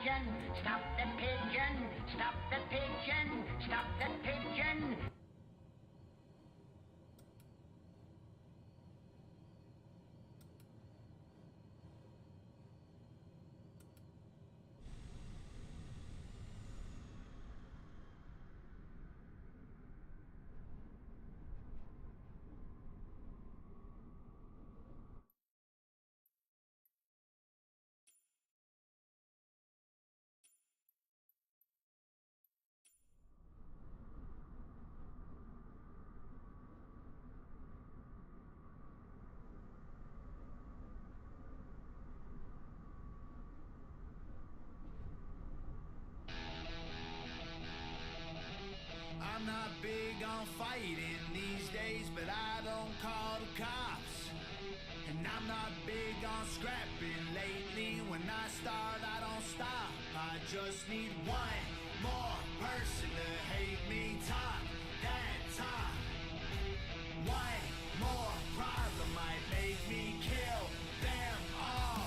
pigeon, stop the pigeon, stop the pigeon, stop the pigeon. I'm not big on fighting these days, but I don't call the cops. And I'm not big on scrapping lately. When I start, I don't stop. I just need one more person to hate me. Talk that talk. One more problem might make me kill them all.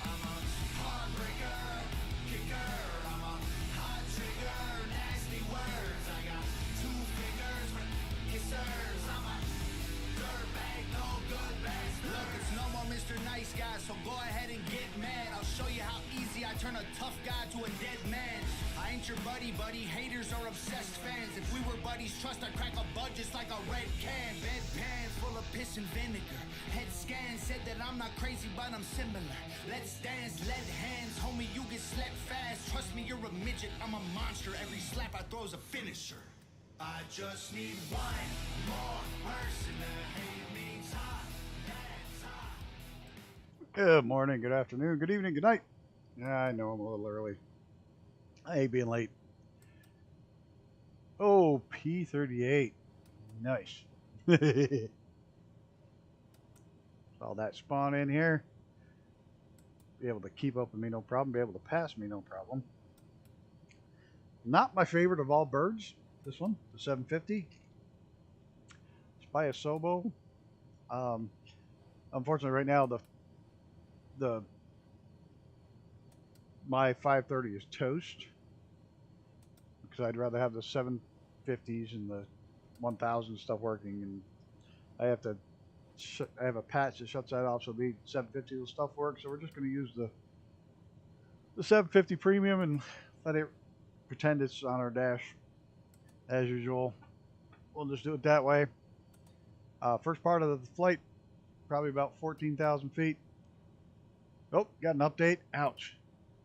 I'm a heartbreaker, kicker. I'm a hot trigger, nasty words. I got two fingers for kissers. I'm a dirtbag, no good bastard. Look, it's no more Mr. Nice Guy, so go ahead and get mad. I'll show you how easy I turn a tough guy to a dead man. I ain't your buddy, haters are obsessed fans. If we were buddies, trust I'd crack a bud just like a red can. Bedpan full of piss and vinegar. Head scan said that I'm not crazy, but I'm similar. Let's dance, lead hands, homie, you get slept fast. Trust me, you're a midget, I'm a monster. Every slap I throw's a finisher. I just need one more person to hate me. Talk that talk. Good morning, good afternoon, good evening, good night. Yeah, I know I'm a little early. I hate being late. Oh, P38. Nice. Saw that spawn in here. Be able to keep up with me, no problem. Be able to pass me, no problem. Not my favorite of all birds. This one, the 750. It's by a Sobo. Unfortunately, right now my 530 is toast because I'd rather have the 750s and the 1000 stuff working, and I have to I have a patch that shuts that off so the 750 stuff works. So we're just going to use the 750 premium and let it pretend it's on our dash as usual. We'll just do it that way. First part of the flight, probably about 14,000 feet. Oh, got an update. Ouch.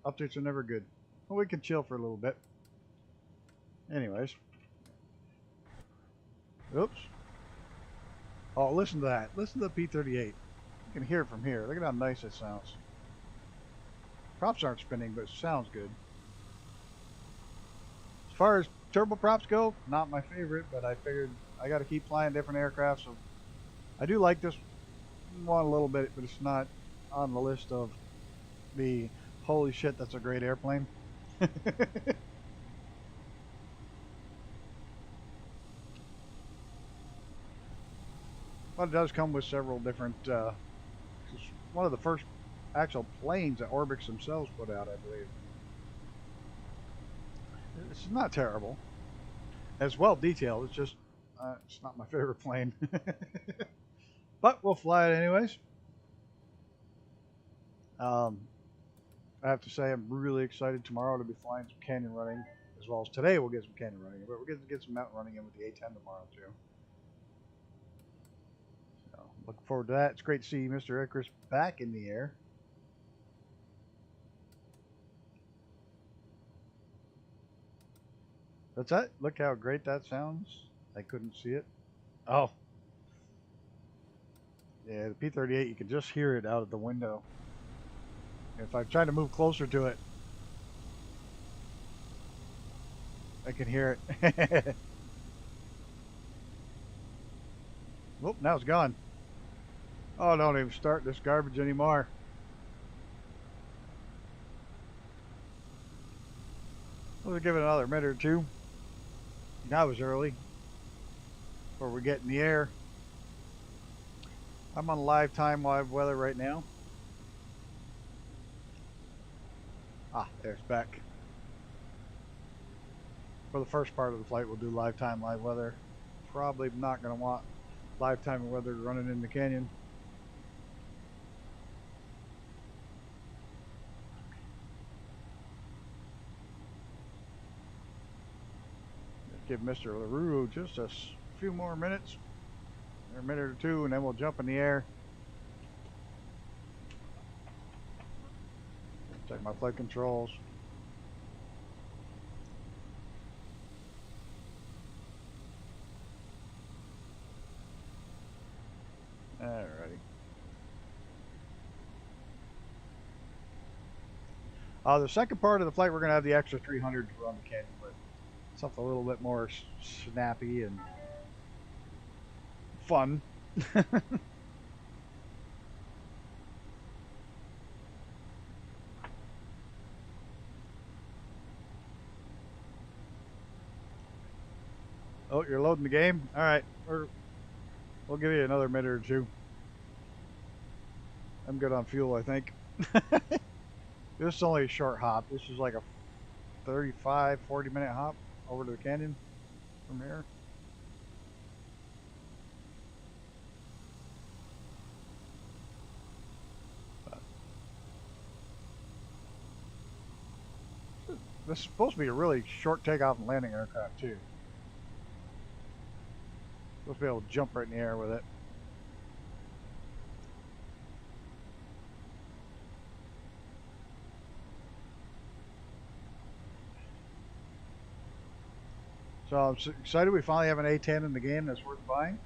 Updates are never good. Well, we can chill for a little bit. Anyways. Oops. Oh, listen to that. Listen to the P38. You can hear it from here. Look at how nice it sounds. Props aren't spinning, but it sounds good. As far as turboprops go, not my favorite, but I figured I got to keep flying different aircraft, so I do like this one a little bit, but it's not on the list of the holy shit, that's a great airplane. But it does come with several different, it's one of the first actual planes that Orbix themselves put out, I believe. It's not terrible. It's well detailed, it's just, it's not my favorite plane. But we'll fly it anyways. I have to say I'm really excited tomorrow to be flying some canyon running, as well as today we'll get some canyon running, but we're going to get some mountain running in with the A10 tomorrow too. So looking forward to that. It's great to see Mr. Icarus back in the air. That's that. Look how great that sounds. I couldn't see it. Oh. Yeah, the P38, you can just hear it out of the window. If I try to move closer to it, I can hear it. Whoop, now it's gone. Oh, don't even start this garbage anymore. We'll give it another minute or two. That was early. Before we get in the air. I'm on live weather right now. Ah, there's back. For the first part of the flight, we'll do live time, live weather. Probably not going to want live time weather running in the canyon. Give Mr. LaRue just a few more minutes, or a minute or two, and then we'll jump in the air. Check my flight controls. Alrighty. The second part of the flight, we're going to have the extra 300 to run the canyon with. Something a little bit more snappy and fun. Oh, you're loading the game? Alright, we'll give you another minute or two. I'm good on fuel, I think. This is only a short hop. This is like a 35, 40-minute hop over to the canyon from here. This is supposed to be a really short takeoff and landing aircraft too. Supposed to be able to jump right in the air with it. So I'm excited we finally have an A10 in the game that's worth buying.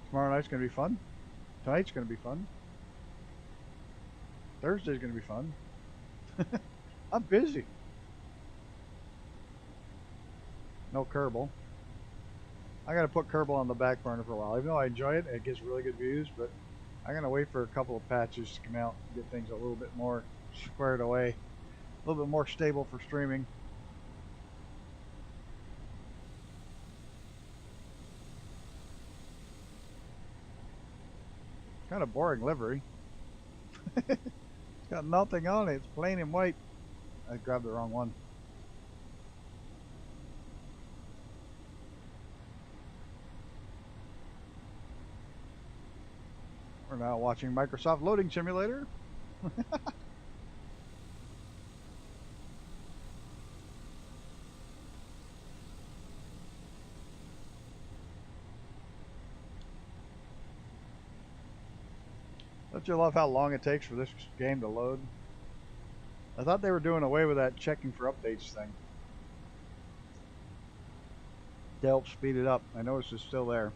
Tomorrow night's going to be fun. Tonight's going to be fun. Thursday's going to be fun. I'm busy. No Kerbal. I got to put Kerbal on the back burner for a while. Even though I enjoy it, it gets really good views, but I'm going to wait for a couple of patches to come out and get things a little bit more squared away. A little bit more stable for streaming. Kind of boring livery. It's got nothing on it. It's plain and white. I grabbed the wrong one. We're now watching Microsoft Loading Simulator. Don't you love how long it takes for this game to load? I thought they were doing away with that checking for updates thing to help speed it up. I noticed it's still there.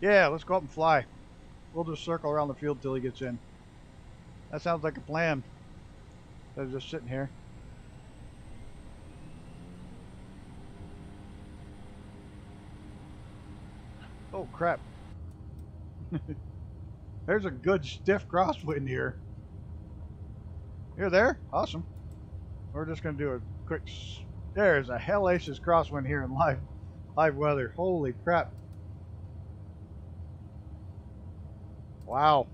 Yeah, let's go up and fly. We'll just circle around the field till he gets in. That sounds like a plan. Instead of just sitting here. Oh crap. There's a good stiff crosswind here. You're there? Awesome. We're just going to do a quick... There's a hellacious crosswind here in live weather. Holy crap. Wow.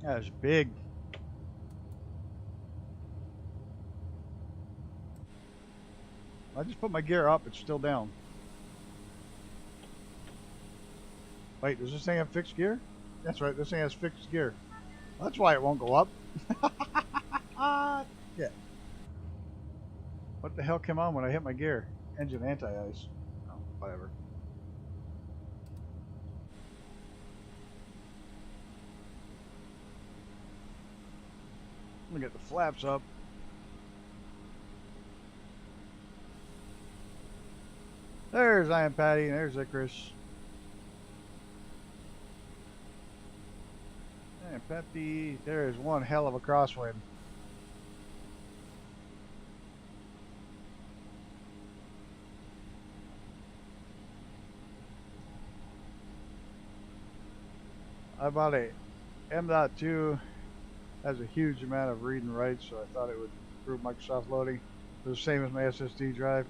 That is big. I just put my gear up, it's still down. Wait, does this thing have fixed gear? That's right, this thing has fixed gear. That's why it won't go up. Yeah. What the hell came on when I hit my gear? Engine anti-ice. Oh, whatever. Let me get the flaps up. There's I Am Patty, and there's Icarus. And Patty, there is one hell of a crosswind. I bought a M.2, has a huge amount of read and write, so I thought it would improve Microsoft loading. It's the same as my SSD drive.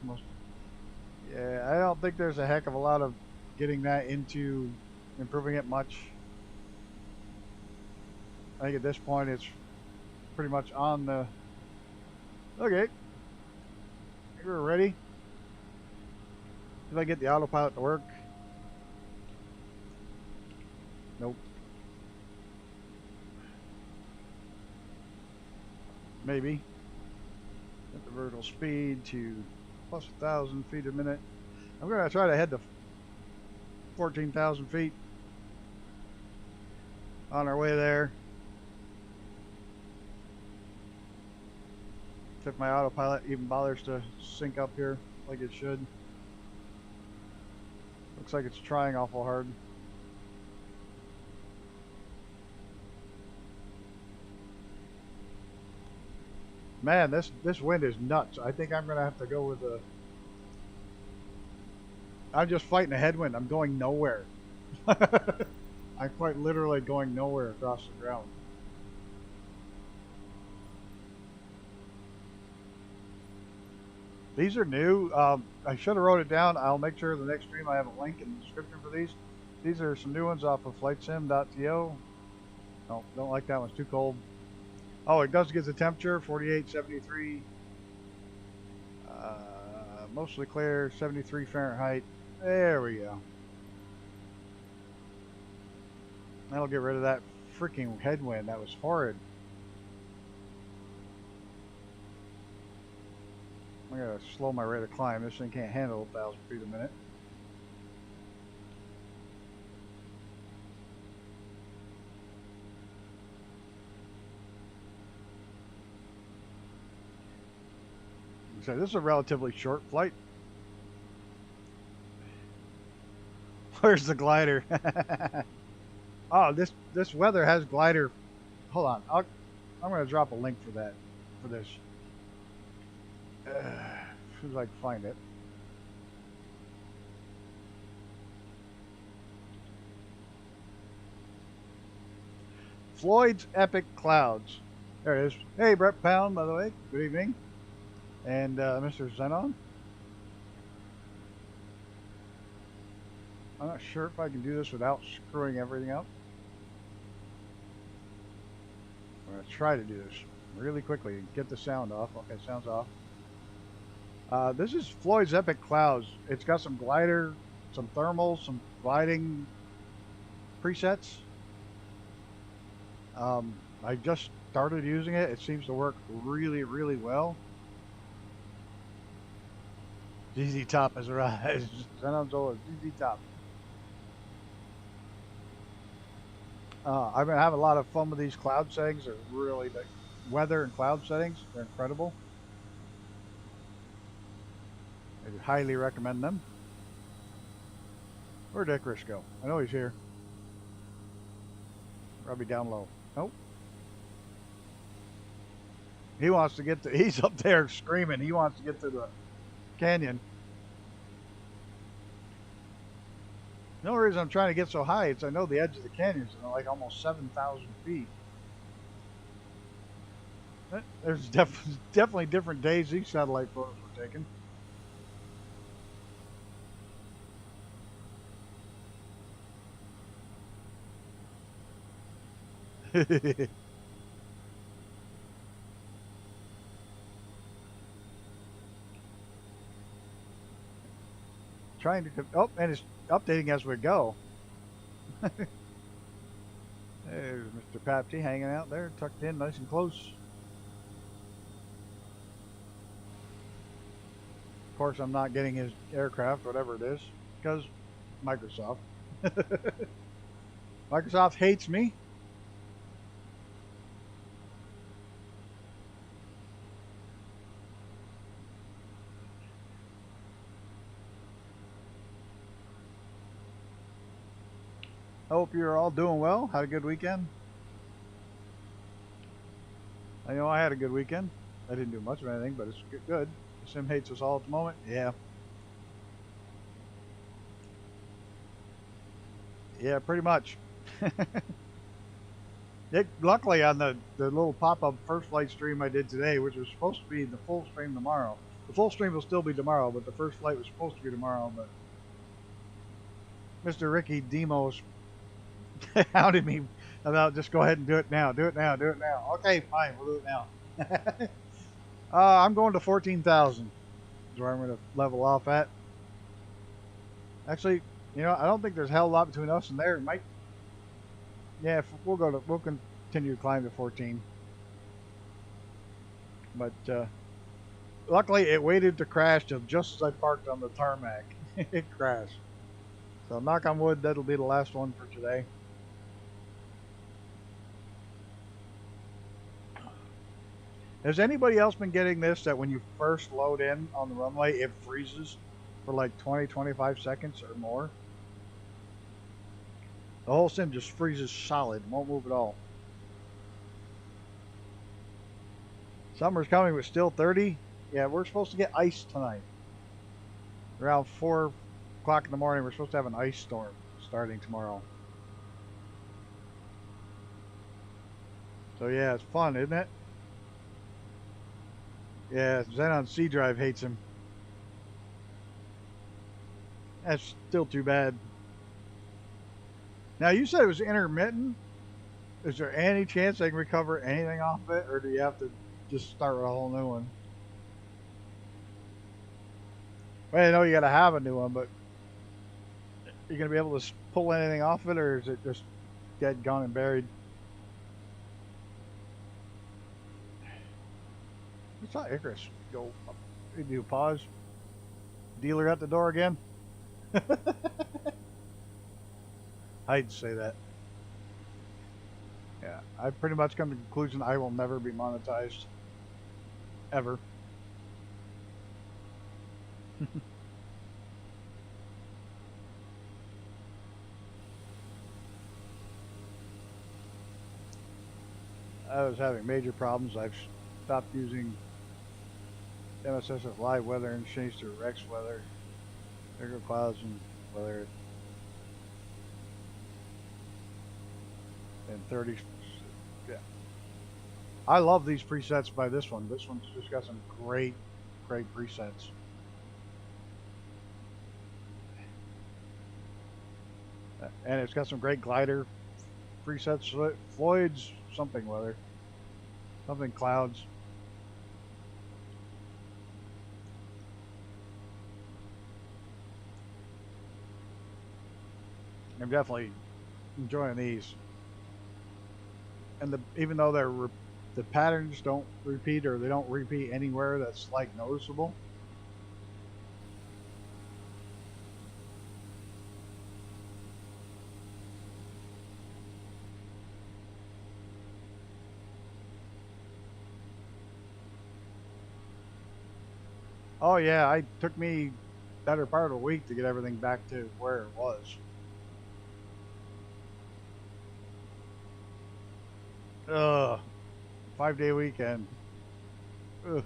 Yeah, I don't think there's a heck of a lot of getting that into improving it much. I think at this point it's pretty much on the... Okay. We're ready. Did I get the autopilot to work? Nope. Maybe. Set the vertical speed to plus 1,000 feet a minute. I'm going to try to head to 14,000 feet on our way there. If my autopilot even bothers to sync up here like it should. Looks like it's trying awful hard. Man, this wind is nuts. I think I'm gonna have to go with a... I'm just fighting a headwind. I'm going nowhere. I'm quite literally going nowhere across the ground. These are new. I should have wrote it down. I'll make sure the next stream I have a link in the description for these. These are some new ones off of flightsim.to. No, don't like that one. It's too cold. Oh, it does get the temperature, 48, 73. Mostly clear, 73 Fahrenheit. There we go. That'll get rid of that freaking headwind. That was horrid. I'm going to slow my rate of climb. This thing can't handle 1,000 feet a minute. So this is a relatively short flight. Where's the glider? Oh, this weather has glider. Hold on. I'm going to drop a link for that, for this. As soon as I can find it. Floyd's Epic Clouds. There it is. Hey, Brett Pound, by the way. Good evening. And Mr. Zenon. I'm not sure if I can do this without screwing everything up. I'm going to try to do this really quickly and get the sound off. Okay, sound's off. This is Floyd's Epic Clouds. It's got some glider, some thermals, some gliding presets. I just started using it. It seems to work really, really well. ZZ Top has arrived. Zenon's old ZZ Top. I've been having a lot of fun with these cloud settings. They're really, the weather and cloud settings, they're incredible. I highly recommend them. Where'd Icarus go? I know he's here. Probably down low. Nope. He wants to get to, he's up there screaming. He wants to get to the canyon. The only reason I'm trying to get so high is I know the edge of the canyon is like almost 7,000 feet. There's definitely different days these satellite photos were taken. Trying to, oh, and it's updating as we go. There's Mr. Papty hanging out there, tucked in nice and close. Of course, I'm not getting his aircraft, whatever it is, because Microsoft. Microsoft hates me. I hope you're all doing well. Had a good weekend. I know I had a good weekend. I didn't do much of anything, but it's good. Sim hates us all at the moment. Yeah. Yeah, pretty much. Luckily on the little pop-up first flight stream I did today, which was supposed to be the full stream tomorrow, The full stream will still be tomorrow, but the first flight was supposed to be tomorrow. But Mr. Ricky Demos hounded me about just go ahead and do it now. Do it now. Do it now. Okay, fine. We'll do it now. I'm going to 14,000. Is where I'm going to level off at. Actually, you know, I don't think there's a hell of a lot between us and there. It might. Yeah, we'll continue to climb to 14. But luckily, it waited to crash till just as I parked on the tarmac. It crashed. So knock on wood, that'll be the last one for today. Has anybody else been getting this, that when you first load in on the runway, it freezes for like 20-25 seconds or more? The whole sim just freezes solid, won't move at all. Summer's coming, but still 30. Yeah, we're supposed to get ice tonight. Around 4 o'clock in the morning, we're supposed to have an ice storm starting tomorrow. So yeah, it's fun, isn't it? Yeah, Zen on C Drive hates him. That's still too bad. Now, you said it was intermittent. Is there any chance they can recover anything off it, or do you have to just start with a whole new one? Well, I know you got to have a new one, but are you going to be able to pull anything off it, or is it just dead, gone, and buried? I saw Icarus go up. Did you pause? Dealer at the door again? I'd say that. Yeah, I've pretty much come to the conclusion I will never be monetized. Ever. I was having major problems. I've stopped using MSSF live weather and changed to Rex weather, bigger clouds and weather, and 30. Yeah, I love these presets by this one. This one's just got some great presets. And it's got some great glider presets. Floyd's something weather, something clouds. I'm definitely enjoying these. And even though the patterns don't repeat, or they don't repeat anywhere that's like noticeable. Oh yeah, it took me better part of a week to get everything back to where it was. Ugh. 5-day weekend. Ugh.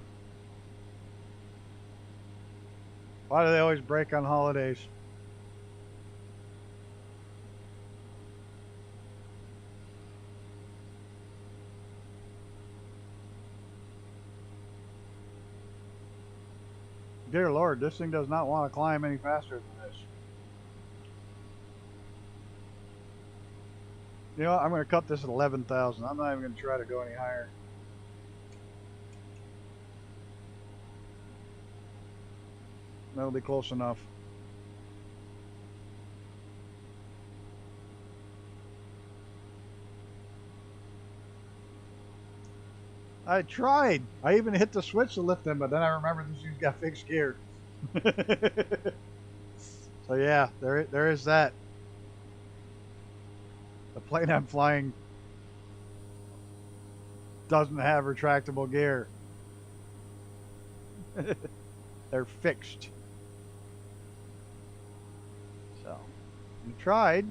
Why do they always break on holidays? Dear Lord, this thing does not want to climb any faster than this. You know what? I'm going to cut this at 11,000. I'm not even going to try to go any higher. That'll be close enough. I tried. I even hit the switch to lift them, but then I remembered this thing's got fixed gear. So yeah, there is that. The plane I'm flying doesn't have retractable gear. They're fixed. So, you tried.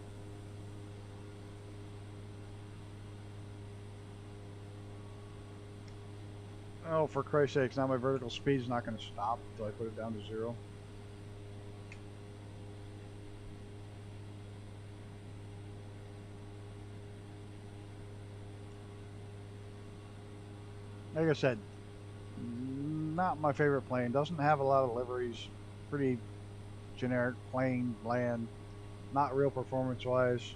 Oh, for Christ's sakes, now my vertical speed's not going to stop until I put it down to 0. Like I said, Not my favorite plane. Doesn't have a lot of liveries. Pretty generic, plain, bland. Not real performance-wise.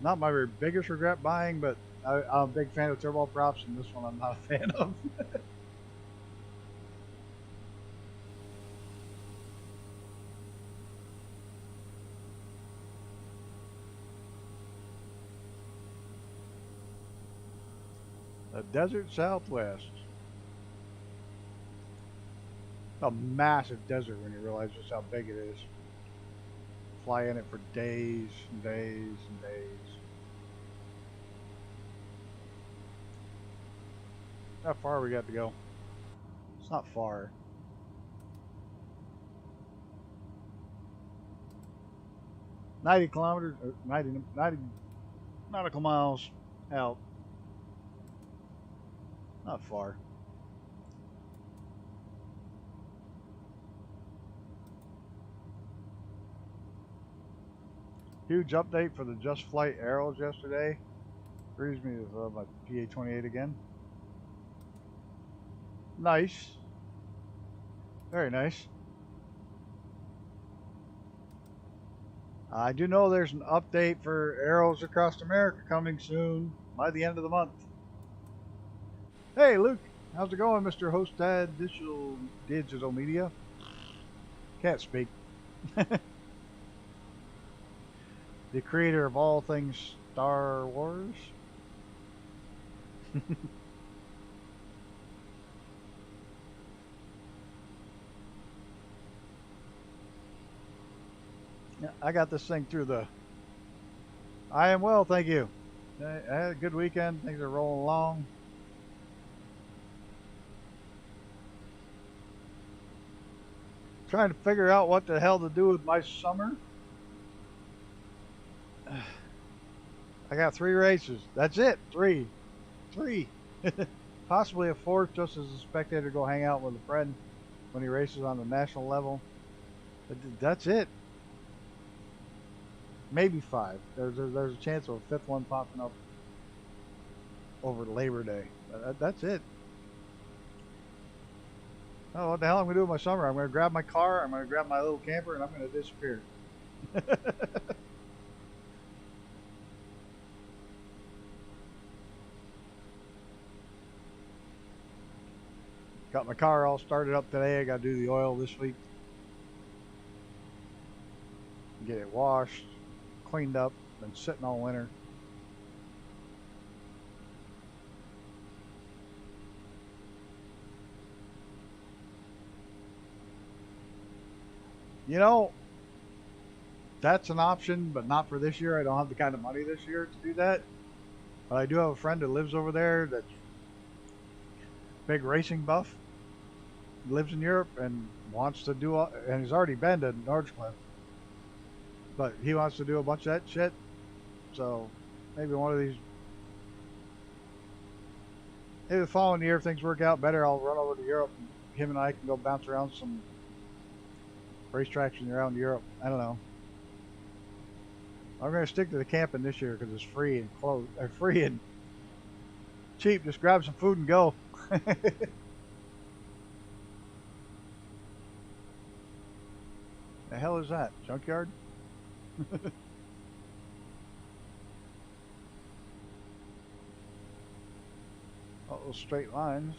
Not my biggest regret buying, but I'm a big fan of turboprops, and this one I'm not a fan of. The Desert Southwest. A massive desert when you realize just how big it is. Fly in it for days and days and days. How far we got to go? It's not far. "90 kilometers, 90 nautical miles out. Not far. Huge update for the Just Flight arrows yesterday. Brings me to my PA-28 again. Nice. Very nice. I do know there's an update for arrows across America coming soon, by the end of the month. Hey, Luke. How's it going, Mr. Hostad Digital Media? Can't speak. The creator of all things Star Wars. Yeah, I got this thing through the... I am well, thank you. I had a good weekend. Things are rolling along. Trying to figure out what the hell to do with my summer. I got 3 races. That's it. 3. Possibly a 4th just as a spectator, go hang out with a friend when he races on the national level. But that's it. Maybe 5. There's a chance of a 5th one popping up over Labor Day. That's it. Oh, what the hell I'm going to do with my summer? I'm going to grab my car, I'm going to grab my little camper, and I'm going to disappear. Got my car all started up today. I got to do the oil this week. Get it washed, cleaned up, been sitting all winter. You know, that's an option, but not for this year. I don't have the kind of money this year to do that. But I do have a friend that lives over there that's big racing buff. Lives in Europe and wants to do, and he's already been to Northcliffe. But he wants to do a bunch of that shit. So maybe one of these, maybe the following year, if things work out better, I'll run over to Europe. And him and I can go bounce around some racetracks around Europe. I don't know. I'm going to stick to the camping this year because it's free and close, free and cheap. Just grab some food and go. The hell is that? Junkyard? All those straight lines.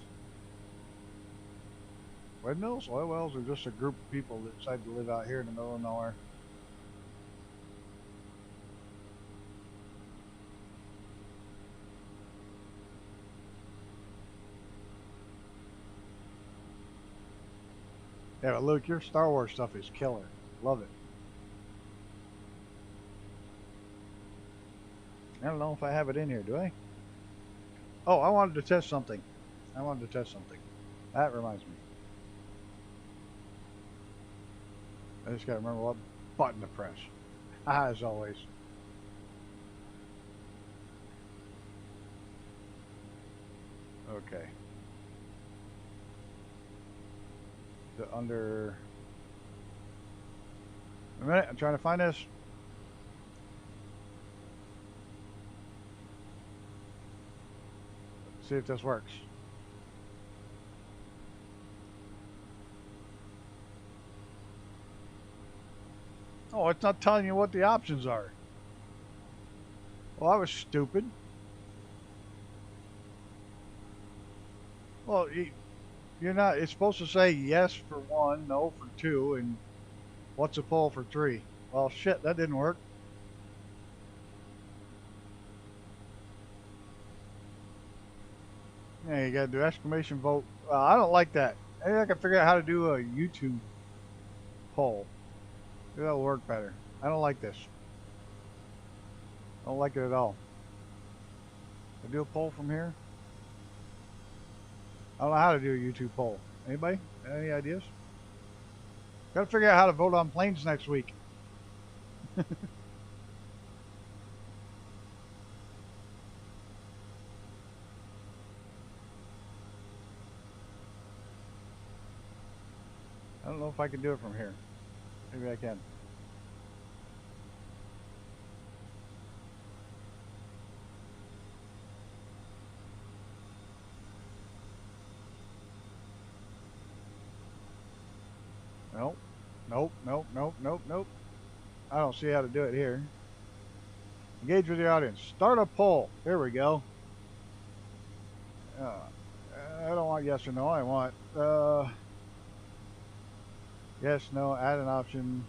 Windmills? Oil wells are just a group of people that decide to live out here in the middle of nowhere. Yeah, but Luke, your Star Wars stuff is killer. Love it. I don't know if I have it in here, do I? Oh, I wanted to test something. That reminds me. I just gotta remember what button to press. As always. Okay. Under a minute, I'm trying to find this. See if this works. Oh, it's not telling you what the options are. Well, that was stupid. Well, you're not. It's supposed to say yes for 1, no for 2, and what's a poll for 3. Well, shit, that didn't work. Yeah, you gotta do exclamation vote. I don't like that. Maybe I can figure out how to do a YouTube poll. Maybe that'll work better. I don't like this. I don't like it at all. I do a poll from here. I don't know how to do a YouTube poll. Anybody? Any ideas? Gotta figure out how to vote on planes next week. I don't know if I can do it from here. Maybe I can. Nope. Nope, nope, nope, nope, nope. I don't see how to do it here. Engage with the audience. Start a poll. Here we go. I don't want yes or no. I want yes, no, add an option.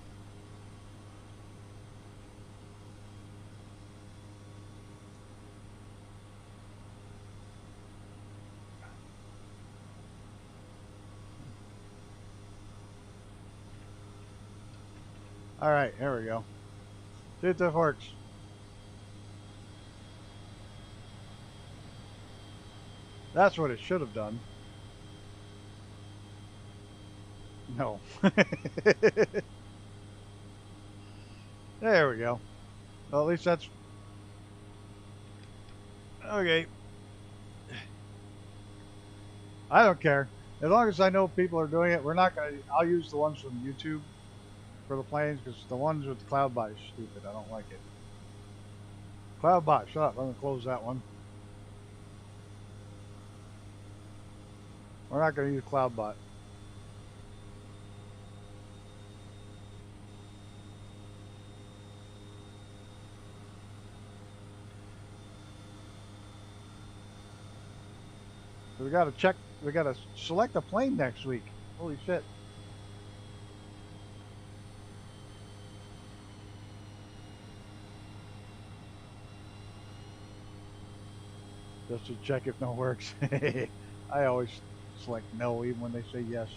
All right, here we go. See if this works. That's what it should have done. No. There we go. Well, at least that's... Okay. I don't care. As long as I know people are doing it, we're not going to... I'll use the ones from YouTube for the planes, because the ones with the CloudBot is stupid. I don't like it. CloudBot, shut up. I'm going to close that one. We're not going to use CloudBot. So we got to check. We got to select a plane next week. Holy shit! Just to check if no works. I always select no, even when they say yes.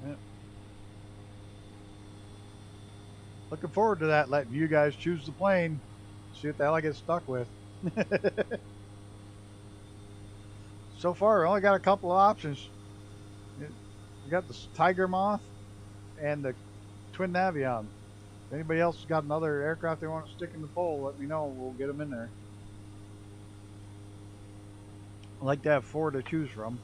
Yep. Looking forward to that, letting you guys choose the plane. See what the hell I get stuck with. So far, we only got a couple of options. We got the Tiger Moth and the Twin Navion. If anybody else has got another aircraft they want to stick in the poll, let me know. We'll get them in there. I like to have 4 to choose from.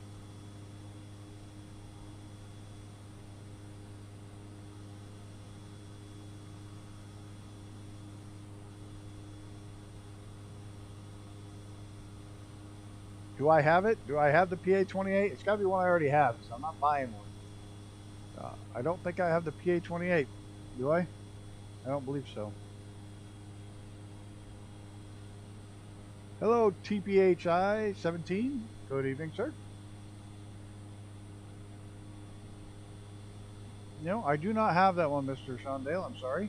Do I have it? Do I have the PA-28? It's got to be one I already have, so I'm not buying one. I don't think I have the PA-28. Do I? I don't believe so. Hello, TPHI-17. Good evening, sir. No, I do not have that one, Mr. Shondale. I'm sorry.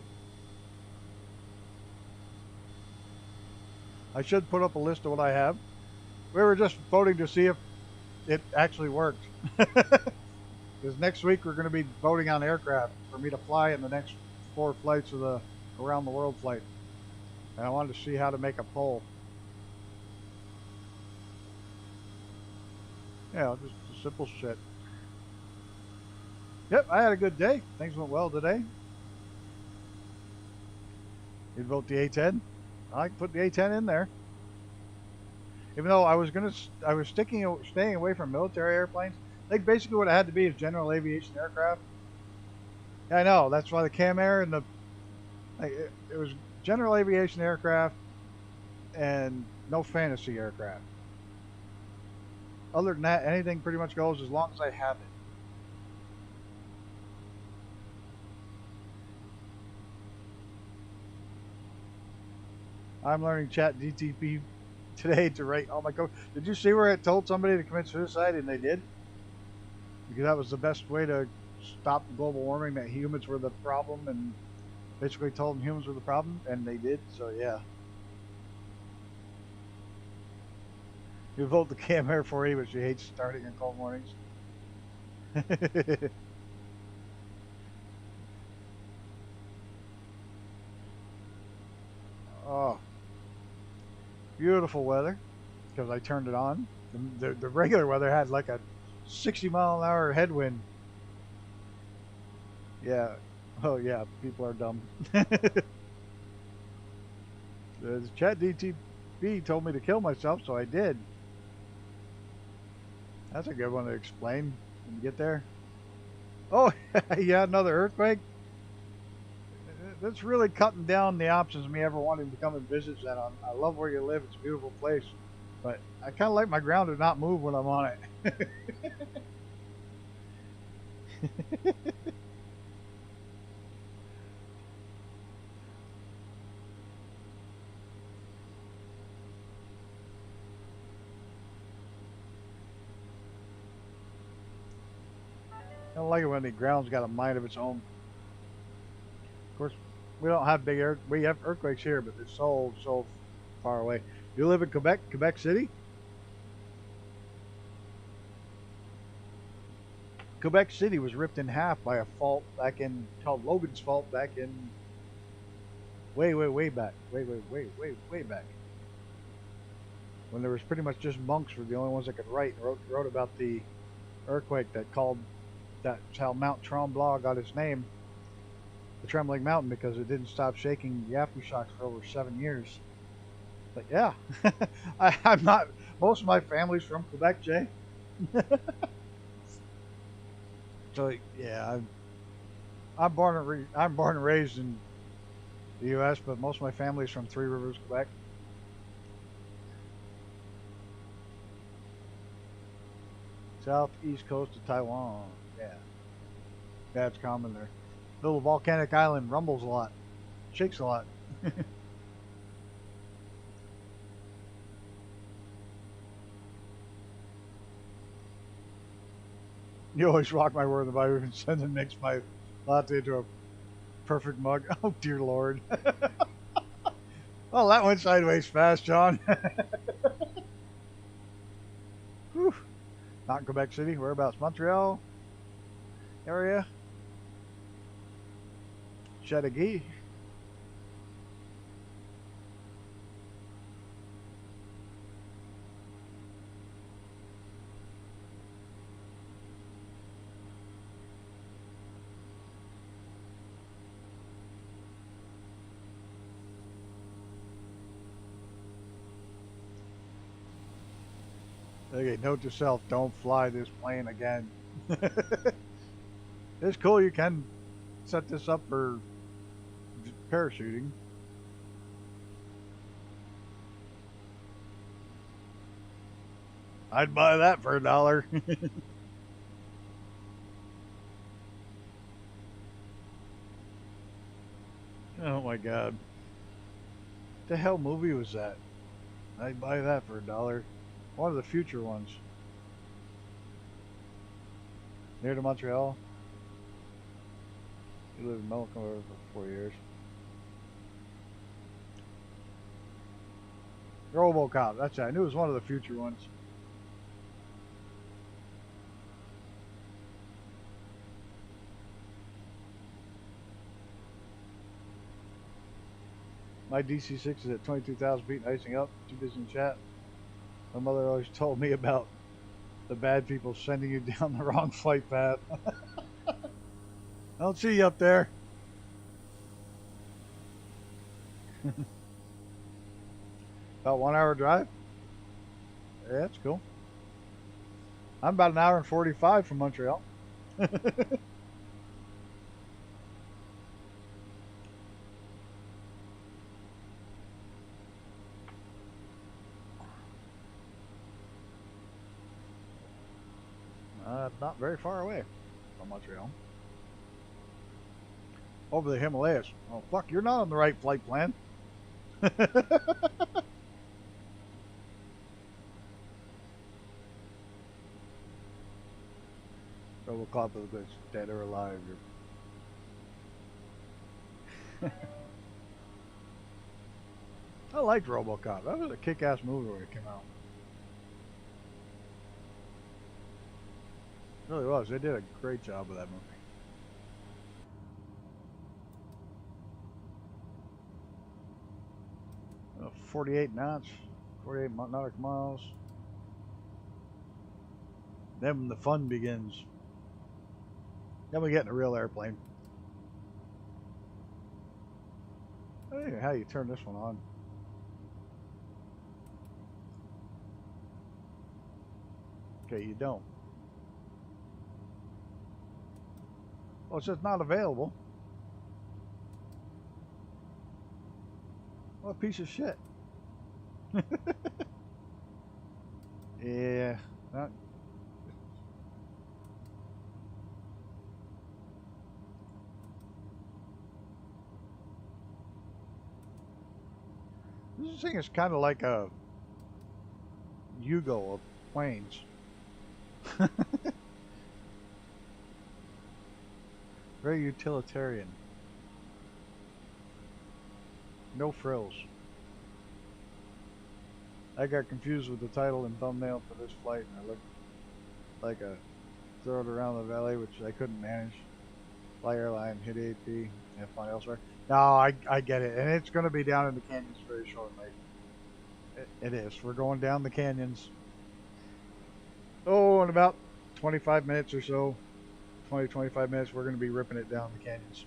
I should put up a list of what I have. We were just voting to see if it actually worked. Because next week we're going to be voting on aircraft for me to fly in the next 4 flights of the around the world flight. And I wanted to see how to make a poll. Yeah, just simple shit. Yep, I had a good day. Things went well today. You'd vote the A-10? I can put the A-10 in there. Even though I was staying away from military airplanes. I think basically what it had to be is general aviation aircraft. Yeah, I know. That's why the Cam Air and the Like it was general aviation aircraft and no fantasy aircraft. Other than that, anything pretty much goes as long as I have it. I'm learning Chat GTP today to write all my code. Did you see where it told somebody to commit suicide and they did? Because that was the best way to stop global warming, that humans were the problem, and basically told them humans were the problem, and they did, so yeah. You vote the Cam Air 480, but she hates starting in cold mornings. Oh, beautiful weather, because I turned it on. The regular weather had like a 60-mile-an-hour headwind. Yeah. Oh yeah, people are dumb. The Chat DTP told me to kill myself, so I did. That's a good one to explain when you get there. Oh, yeah, another earthquake? That's really cutting down the options of me ever wanting to come and visit that. I love where you live. It's a beautiful place. But I kind of like my ground to not move when I'm on it. I don't like it when the ground's got a mind of its own. Of course, we don't have we have earthquakes here, but they're so far away. You live in Quebec City? Quebec City was ripped in half by a fault called Logan's Fault back in way back. Way back. When there was pretty much just monks were the only ones that could write and wrote about the earthquake that's how Mount Tremblant got its name, the Trembling Mountain, because it didn't stop shaking the aftershocks for over 7 years. But yeah, I'm not. Most of my family's from Quebec, Jay. So yeah, I'm born and raised in the U.S., but most of my family's from Three Rivers, Quebec. Southeast coast of Taiwan. Yeah, it's common there. Little volcanic island, rumbles a lot, shakes a lot. You always rock my word about even send and mix my latte into a perfect mug. Oh dear Lord. Well, that went sideways fast, John. Whew. Not in Quebec City. Whereabouts? Montreal area. Chateauguay. Okay, note to self, don't fly this plane again. It's cool, you can set this up for parachuting. I'd buy that for $1. Oh my god. What the hell movie was that? I'd buy that for $1. One of the future ones. Near to Montreal. You lived in Melbourne for 4 years. RoboCop, that's it. I knew it was one of the future ones. My DC-6 is at 22,000 feet and icing up. Too busy in chat. My mother always told me about the bad people sending you down the wrong flight path. I don't see you up there. About 1 hour drive? Yeah, that's cool. I'm about 1 hour and 45 from Montreal. not very far away from Montreal. Over the Himalayas. Oh, fuck, you're not on the right flight plan. Robocop is dead or alive. I liked Robocop. That was a kick-ass movie when it came out. It really was. They did a great job with that movie. 48 knots, 48 nautical miles. Then the fun begins. Then we get in a real airplane. I don't know how you turn this one on. Okay, you don't. Well, it's just not available. What a piece of shit. Yeah. Not. This thing is kind of like a Yugo of planes. Very utilitarian. No frills. I got confused with the title and thumbnail for this flight, and I looked like a throw it around the valley, which I couldn't manage. Fly airline, hit AP, have fun elsewhere. No, I get it, and it's going to be down in the canyons very shortly. It is. We're going down the canyons. Oh, in about 25 minutes or so, 25 minutes, we're going to be ripping it down the canyons.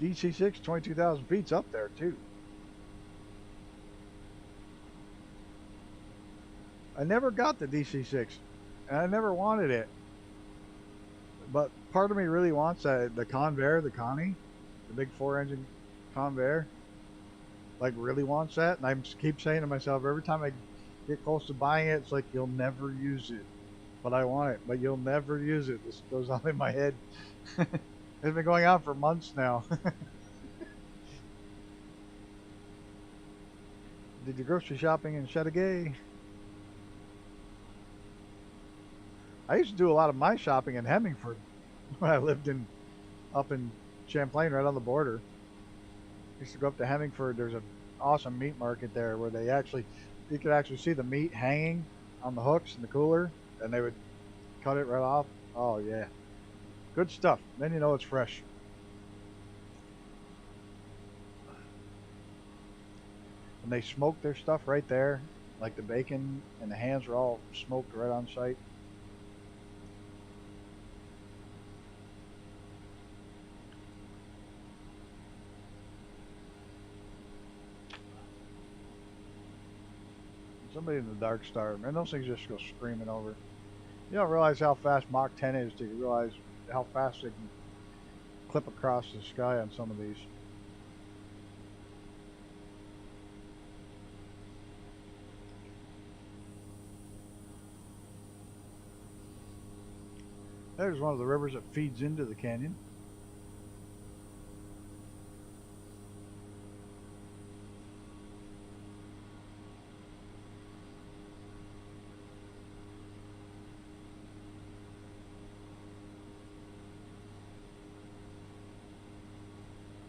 DC-6, 22,000 feet's up there too. I never got the DC-6, and I never wanted it. But part of me really wants the Convair, the Connie, the big 4-engine Convair. Like, really wants that, and I keep saying to myself every time I get close to buying it, it's like, you'll never use it. But I want it, but you'll never use it. This goes on in my head. It's been going on for months now. Did your grocery shopping in Chateauguay? I used to do a lot of my shopping in Hemingford when I lived up in Champlain, right on the border. I used to go up to Hemingford. There's an awesome meat market there where you could actually see the meat hanging on the hooks in the cooler, and they would cut it right off. Oh yeah, good stuff. Then you know it's fresh. And they smoke their stuff right there, like the bacon and the hams are all smoked right on site. Somebody in the Dark Star, man, those things just go screaming over. You don't realize how fast Mach 10 is till you realize how fast they can clip across the sky on some of these. There's one of the rivers that feeds into the canyon.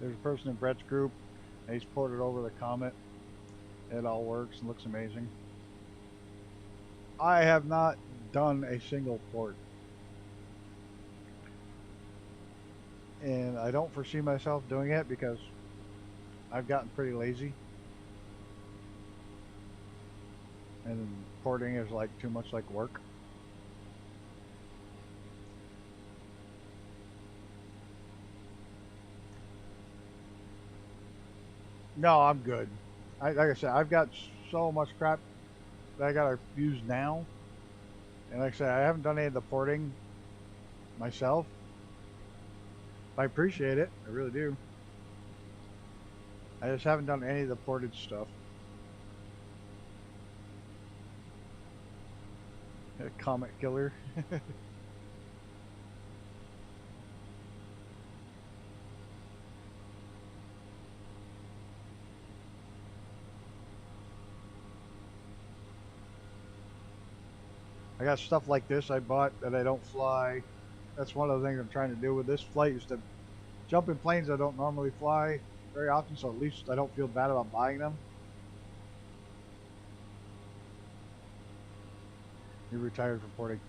There's a person in Brett's group, and he's ported over the Comet. It all works and looks amazing. I have not done a single port. And I don't foresee myself doing it because I've gotten pretty lazy. And porting is like too much like work. No, I'm good. Like I said, I've got so much crap that I gotta use now. And like I said, I haven't done any of the porting myself. I appreciate it. I really do. I just haven't done any of the ported stuff. A comet killer. I got stuff like this I bought that I don't fly. That's one of the things I'm trying to do with this flight is to jump in planes I don't normally fly very often, so at least I don't feel bad about buying them. You're retired from porting.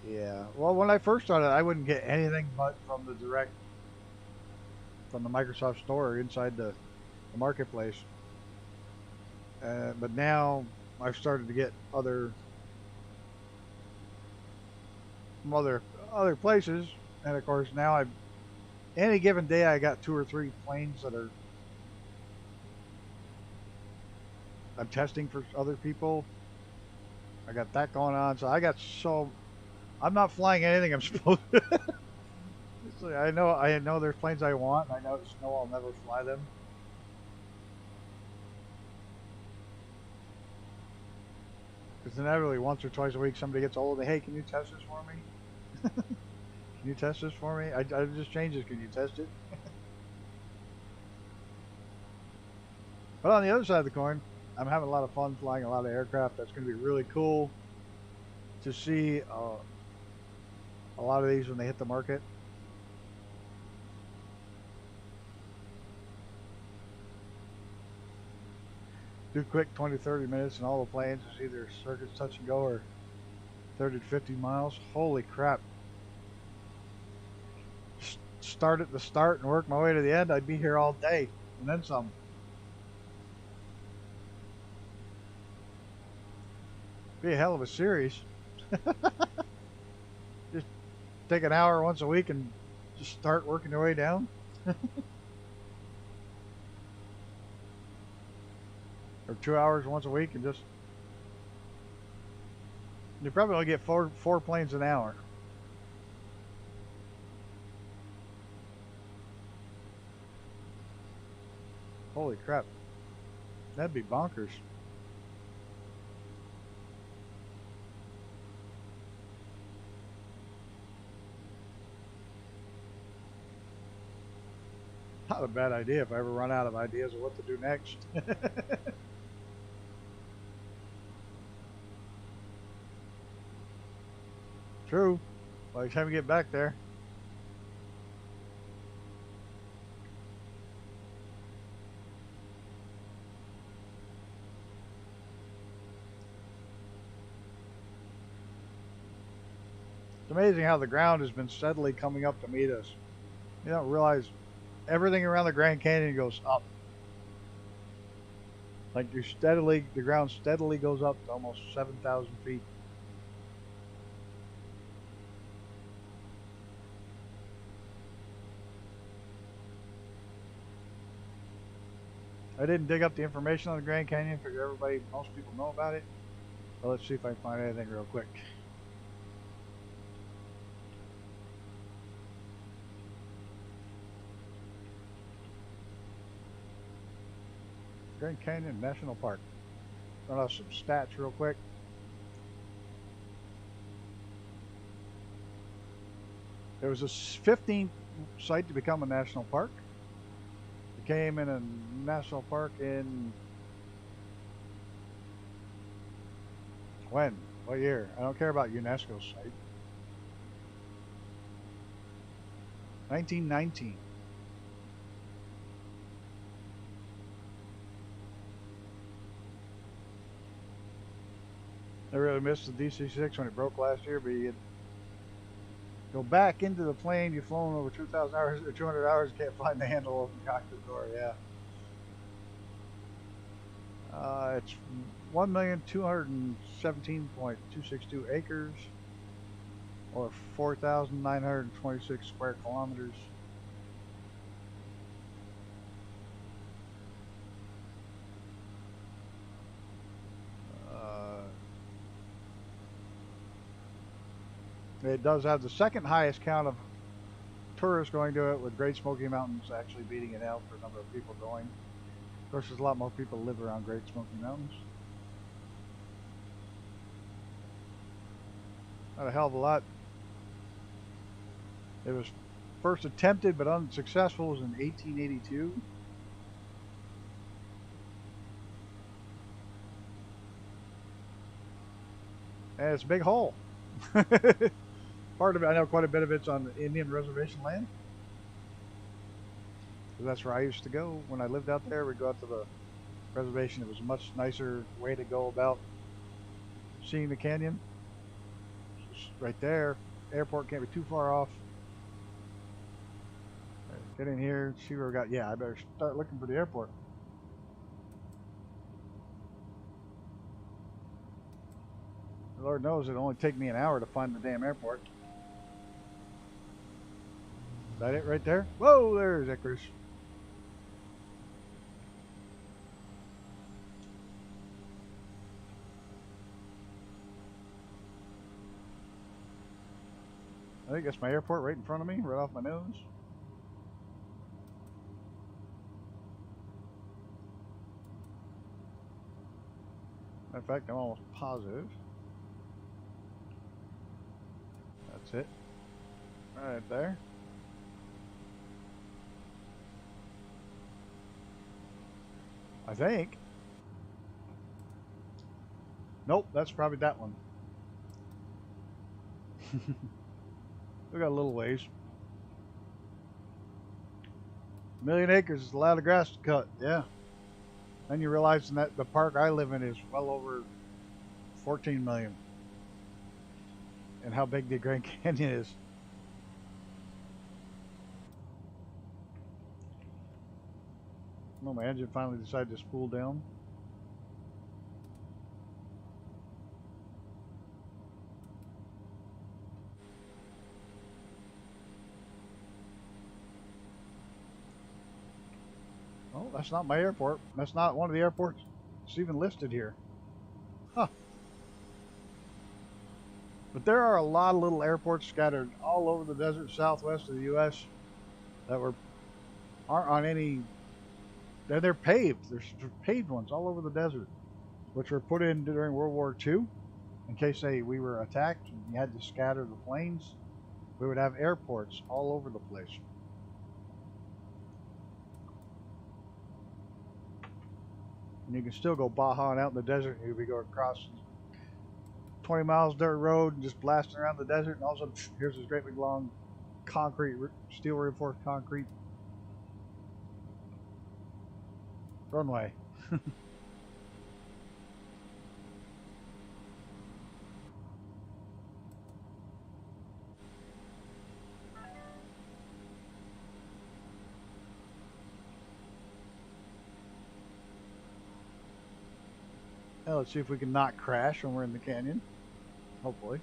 Yeah. Well, when I first started, I wouldn't get anything but from the Microsoft Store inside the marketplace. But now I've started to get from other places, and of course now any given day I got 2 or 3 planes that I'm testing for other people. I got that going on, so I'm not flying anything I'm supposed to. It's like, I know there's planes I want, and I know I'll never fly them. Because inevitably, once or twice a week, somebody gets old and, hey, can you test this for me? Can you test this for me? I just changed this. Can you test it? But on the other side of the coin, I'm having a lot of fun flying a lot of aircraft. That's going to be really cool to see a lot of these when they hit the market. Do quick 20-30 minutes and all the planes is either circuits touch and go or 30 to 50 miles. Holy crap. Start at the start and work my way to the end, I'd be here all day and then some. Be a hell of a series. Just take an hour once a week and just start working your way down. Or 2 hours once a week and just, you probably only get four planes an hour. Holy crap. That'd be bonkers. Not a bad idea if I ever run out of ideas of what to do next. True. By the time we get back there. It's amazing how the ground has been steadily coming up to meet us. You don't realize everything around the Grand Canyon goes up. Like the ground steadily goes up to almost 7,000 feet. I didn't dig up the information on the Grand Canyon. Figure most people know about it. But let's see if I can find anything real quick. Grand Canyon National Park. Run off some stats real quick. There was a 15th site to become a national park. It became in a national park in when? What year? I don't care about UNESCO's site. 1919. I really missed the DC-6 when it broke last year, but you go back into the plane, you've flown over 2,000 hours or 200 hours, can't find the handle open the cockpit door, yeah. It's 1,217,262 acres, or 4,926 square kilometers. It does have the second highest count of tourists going to it, with Great Smoky Mountains actually beating it out for a number of people going. Of course, there's a lot more people live around Great Smoky Mountains. Not a hell of a lot. It was first attempted but unsuccessful was in 1882. And it's a big hole. Part of it, I know quite a bit of it's on Indian reservation land. That's where I used to go when I lived out there. We'd go out to the reservation. It was a much nicer way to go about seeing the canyon. Just right there. Airport can't be too far off. Get in here, see where we got. Yeah, I better start looking for the airport. Lord knows it'll only take me an hour to find the damn airport. Is that it right there? Whoa, there's Icarus. I think that's my airport right in front of me, right off my nose. Matter of fact, I'm almost positive. That's it. Right there. I think. Nope, that's probably that one. We got a little ways. 1,000,000 acres is a lot of grass to cut, yeah. Then you realize that the park I live in is well over 14 million. And how big the Grand Canyon is. No, my engine finally decided to spool down. Oh, that's not my airport. That's not one of the airports that's even listed here. Huh. But there are a lot of little airports scattered all over the desert southwest of the U.S. that aren't on any. They're paved. There's paved ones all over the desert, which were put in during World War II in case we were attacked and you had to scatter the planes. We would have airports all over the place. And you can still go baja out in the desert. Here we go across 20 miles dirt road and just blasting around the desert, and all of a sudden, here's this great big long concrete, steel reinforced concrete runway. Now let's see if we can not crash when we're in the canyon. Hopefully.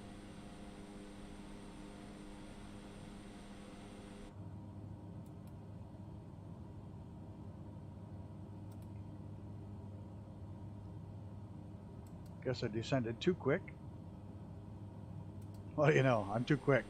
Guess I descended too quick. Well, you know, I'm too quick.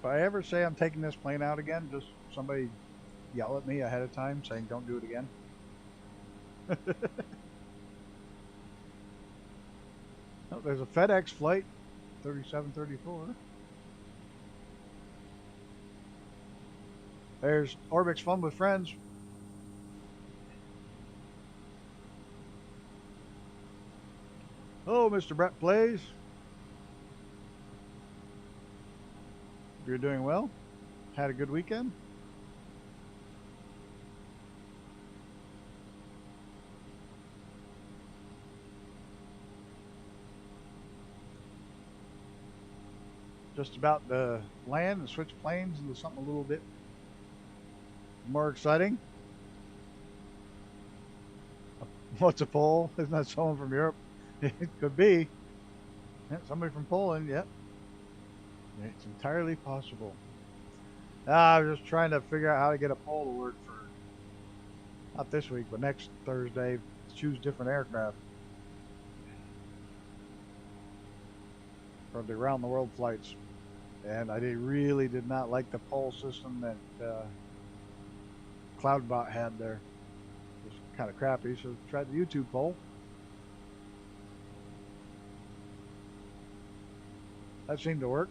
If I ever say I'm taking this plane out again, just somebody yell at me ahead of time saying don't do it again. Oh, there's a FedEx flight, 3734. There's Orbix Fun with Friends. Hello, Mr. Brett Plays. You're doing well? Had a good weekend? Just about to land and switch planes into something a little bit more exciting. What's a Pole? Isn't that someone from Europe? It could be. Yeah, somebody from Poland, yep. It's entirely possible. I was just trying to figure out how to get a pole to work for, not this week, but next Thursday. Choose different aircraft for the around the world flights. And I really did not like the pole system that Cloudbot had there. It was kind of crappy, so I tried the YouTube pole. That seemed to work.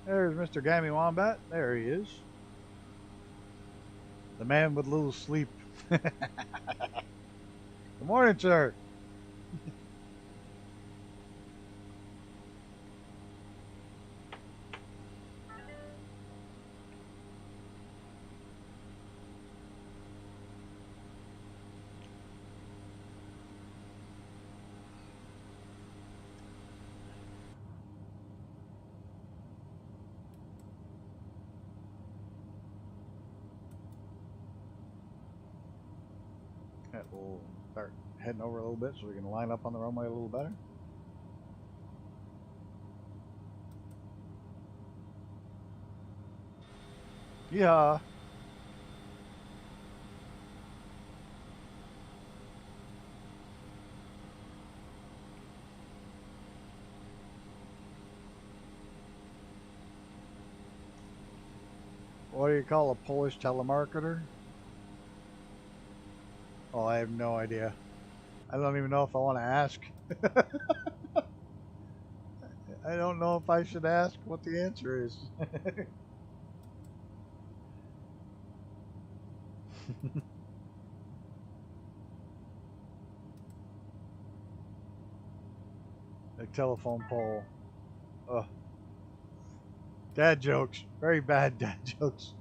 There's Mr. Gammy Wombat. There he is. The man with little sleep. Good morning, sir. We'll start heading over a little bit so we can line up on the runway a little better. Yeah. What do you call a Polish telemarketer? Oh, I have no idea. I don't even know if I want to ask. I don't know if I should ask what the answer is. A telephone pole. Ugh. Dad jokes. Very bad dad jokes.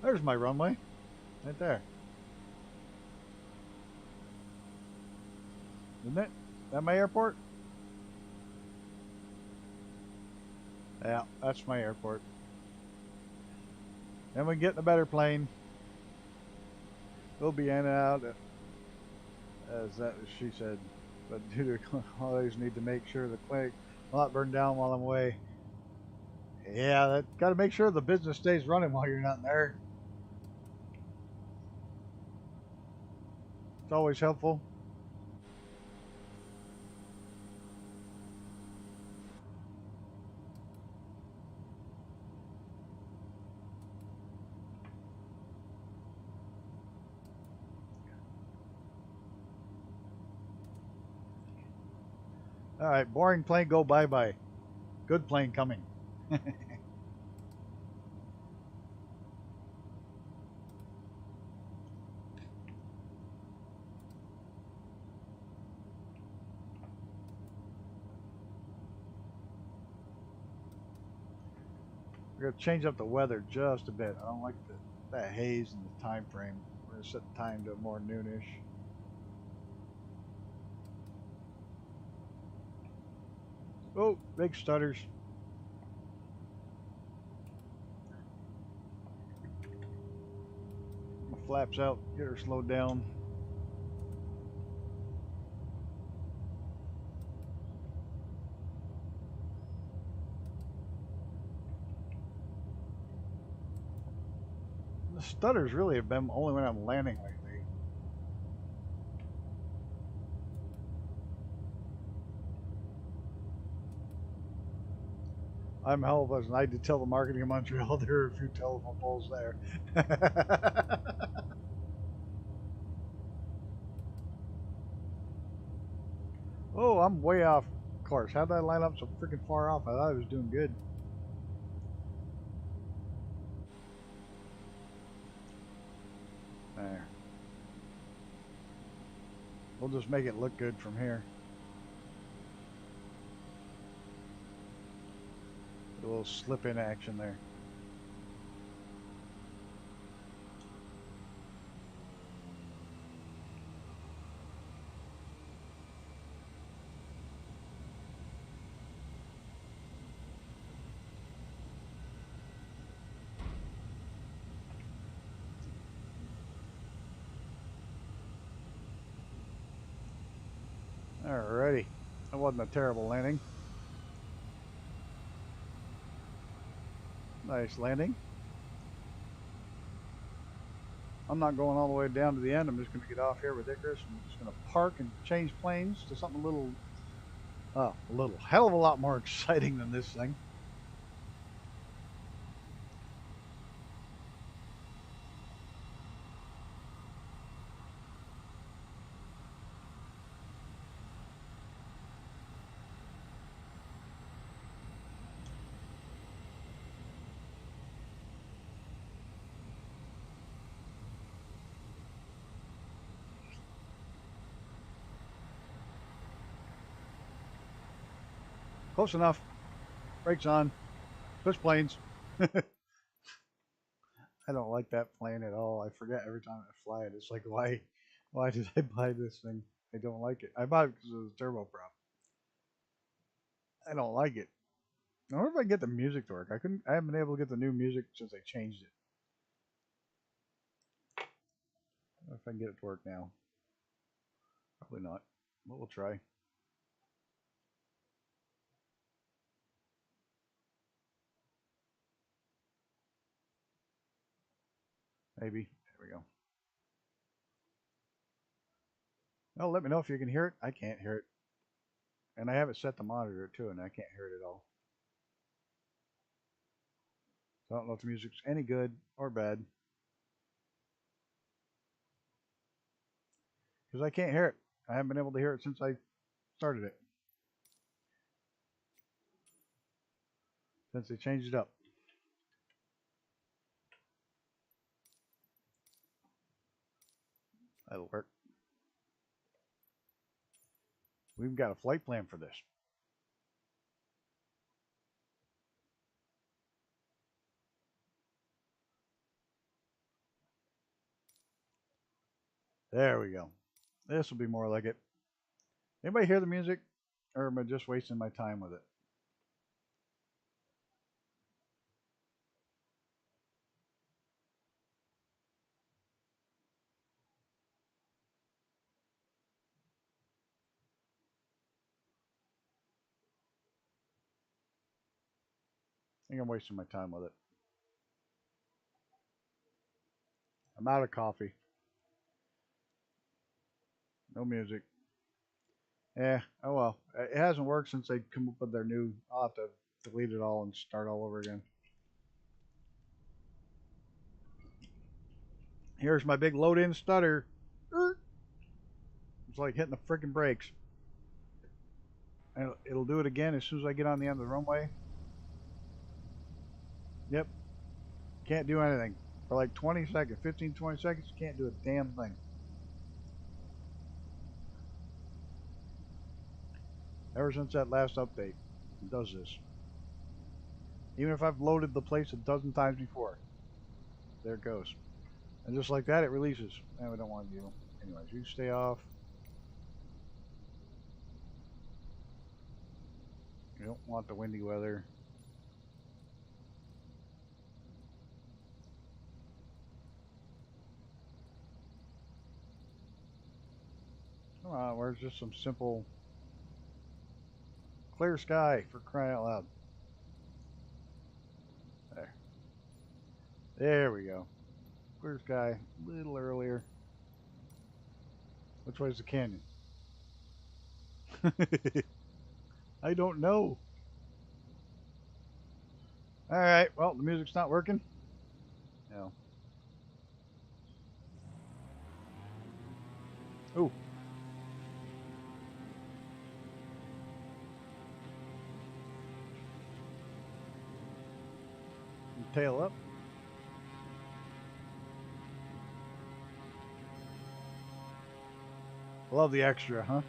There's my runway. Right there. Isn't it? Is that my airport? Yeah, that's my airport. Then we get in a better plane. We'll be in and out, as she said. But due to holidays, need to make sure the clinic will not burn down while I'm away. Yeah, that got to make sure the business stays running while you're not there. It's always helpful. All right, boring plane, go bye-bye. Good plane coming. We're going to change up the weather just a bit. I don't like that haze and the time frame. We're going to set the time to more noonish. Oh, big stutters. Flaps out, get her slowed down. The stutters really have been only when I'm landing lately. I'm helpless, and I had to tell the marketing in Montreal there are a few telephone poles there. Oh, I'm way off course. How did I line up so freaking far off? I thought I was doing good. There. We'll just make it look good from here. A little slip in action there. Alrighty. That wasn't a terrible landing. Nice landing. I'm not going all the way down to the end. I'm just going to get off here with Icarus. I'm just going to park and change planes to something a little hell of a lot more exciting than this thing. Close enough. Brakes on. Push planes. I don't like that plane at all. I forget every time I fly it. It's like, why did I buy this thing? I don't like it. I bought it because of the turboprop. I don't like it. I wonder if I can get the music to work. I haven't been able to get the new music since they changed it. I don't know if I can get it to work now. Probably not, but we'll try. Maybe. There we go. Well, let me know if you can hear it. I can't hear it. And I have it set to monitor too, and I can't hear it at all. So I don't know if the music's any good or bad. Because I can't hear it. I haven't been able to hear it since I started it. Since they changed it up. That'll work. We've got a flight plan for this. There we go. This will be more like it. Anybody hear the music? Or am I just wasting my time with it? I think I'm wasting my time with it. I'm out of coffee. No music. Yeah, oh well. It hasn't worked since they come up with their new. I'll have to delete it all and start all over again. Here's my big load in stutter. It's like hitting the freaking brakes. And it'll do it again as soon as I get on the end of the runway. Yep. Can't do anything. For like 20 seconds, 15, 20 seconds, you can't do a damn thing. Ever since that last update, it does this. Even if I've loaded the place a dozen times before, there it goes. And just like that, it releases. And we don't want you. Anyways, you stay off. You don't want the windy weather. Come on, where's just some simple clear sky for crying out loud? There. There we go. Clear sky, a little earlier. Which way's the canyon? I don't know. Alright, well, the music's not working. No. Ooh. Tail up. Love the extra, huh?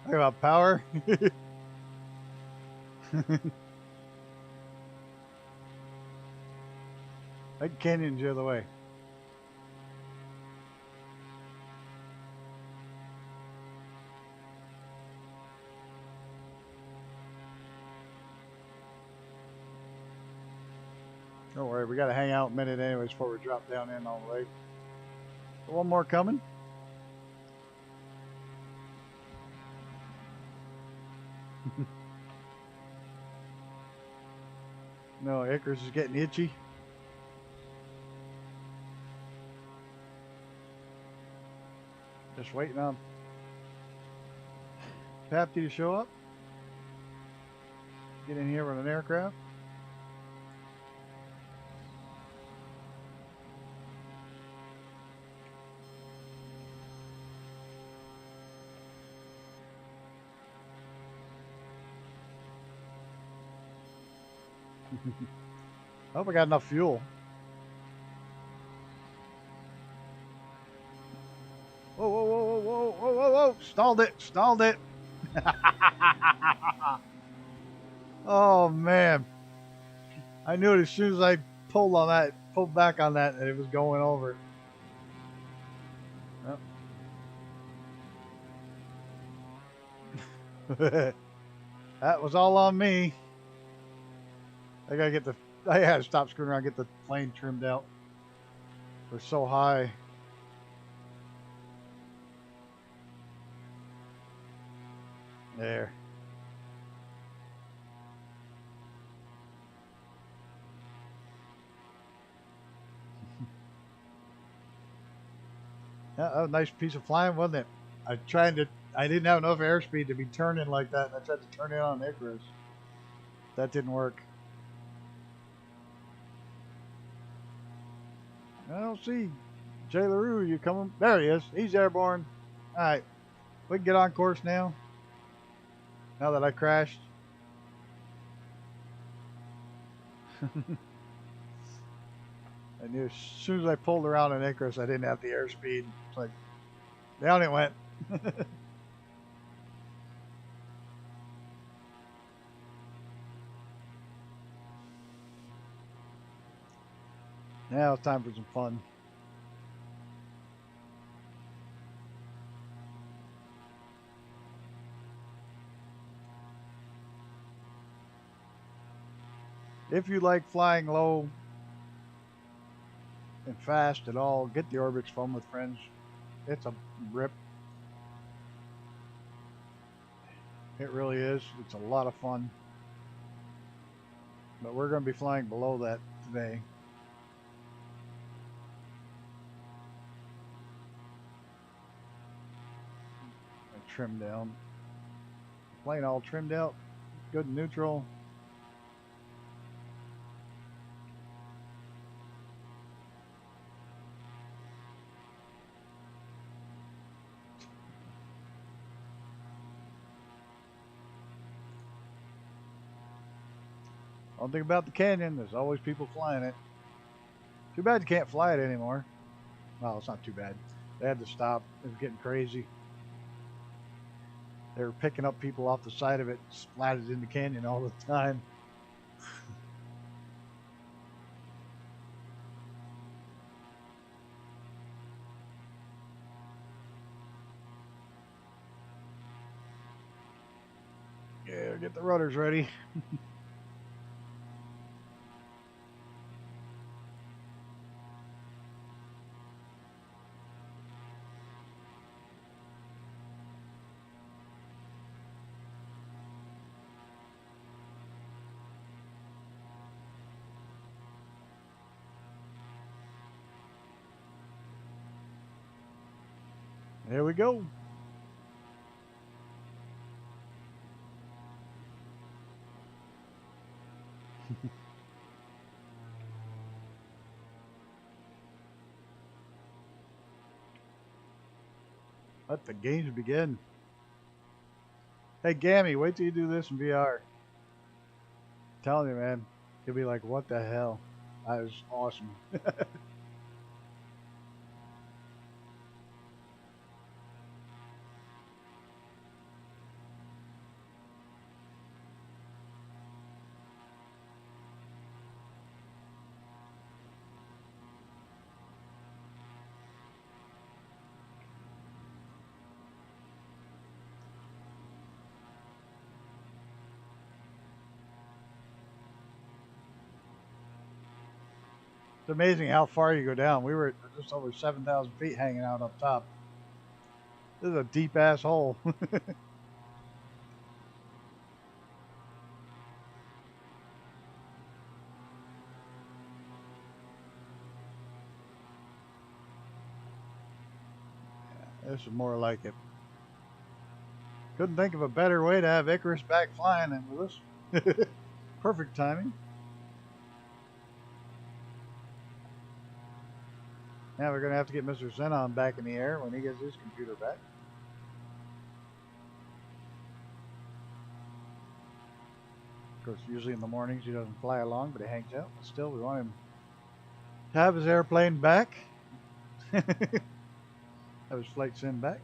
Talk about power. That canyon's the other way. Don't worry, we gotta hang out a minute anyways before we drop down in all the way. One more coming. No, Icarus is getting itchy. Just waiting on Papty to show up. Get in here with an aircraft. I hope I got enough fuel. Whoa, whoa, whoa, whoa, whoa, whoa, whoa, whoa. Stalled it, stalled it. Oh, man. I knew it as soon as I pulled on that, pulled back on that, and it was going over. Yep. That was all on me. I gotta stop screwing around, get the plane trimmed out. We're so high. There. Yeah, that was a nice piece of flying, wasn't it? I didn't have enough airspeed to be turning like that. I tried to turn it on Icarus. That didn't work. I don't see Jay LaRue. You coming? There he is. He's airborne. All right. We can get on course now. Now that I crashed. I knew as soon as I pulled around in Icarus, I didn't have the airspeed. It's like, down it went. Now it's time for some fun. If you like flying low and fast at all, get the Orbix Fun with Friends. It's a rip. It really is. It's a lot of fun. But we're going to be flying below that today. I trimmed down. Plane all trimmed out. Good and neutral. One thing about the canyon, there's always people flying it. Too bad you can't fly it anymore. Well, it's not too bad. They had to stop. It was getting crazy. They were picking up people off the side of it, splatted in the canyon all the time. Yeah, get the rudders ready. Here we go. Let the games begin. Hey, Gammy, wait till you do this in VR. I'm telling you, man. You'll be like, what the hell? That was awesome. It's amazing how far you go down. We were at just over 7,000 feet hanging out up top. This is a deep ass hole. This is more like it. Couldn't think of a better way to have Icarus back flying than with this. Perfect timing. Now we're going to have to get Mr. Xenon back in the air when he gets his computer back. Of course, usually in the mornings he doesn't fly along, but he hangs out. But still, we want him to have his airplane back. Have his flight sim back.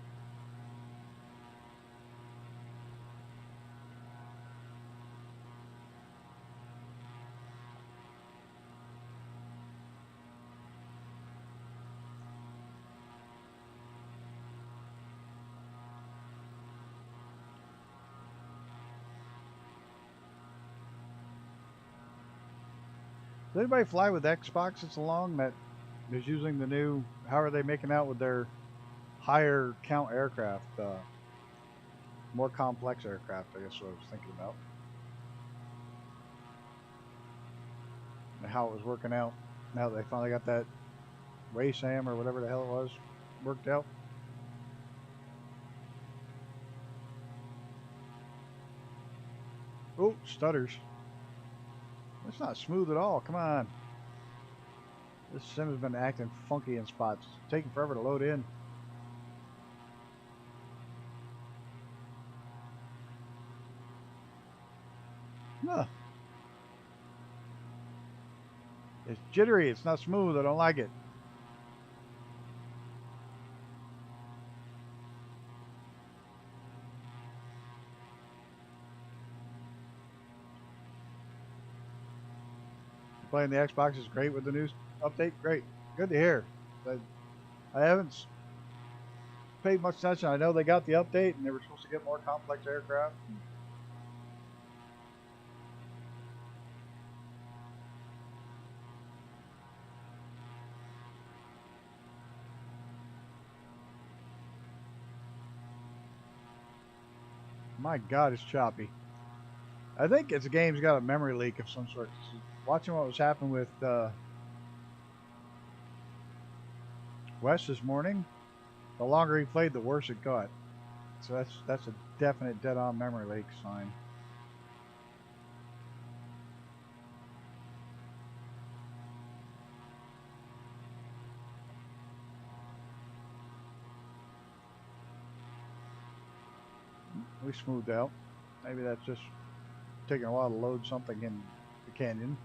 Does anybody fly with Xbox that's along that is using the new, how are they making out with their higher count aircraft, more complex aircraft, I guess what I was thinking about. And how it was working out now that they finally got that Sam or whatever the hell it was worked out. Oh, stutters. It's not smooth at all. Come on. This sim has been acting funky in spots. It's taking forever to load in. Huh. It's jittery. It's not smooth. I don't like it. Playing the Xbox is great with the new update. Great. Good to hear. I haven't paid much attention. I know they got the update and they were supposed to get more complex aircraft. My God, it's choppy. I think it's a game's got a memory leak of some sort. Watching what was happening with Wes this morning, the longer he played, the worse it got. So that's a definite dead-on memory leak sign. We smoothed out. Maybe that's just taking a while to load something in the canyon.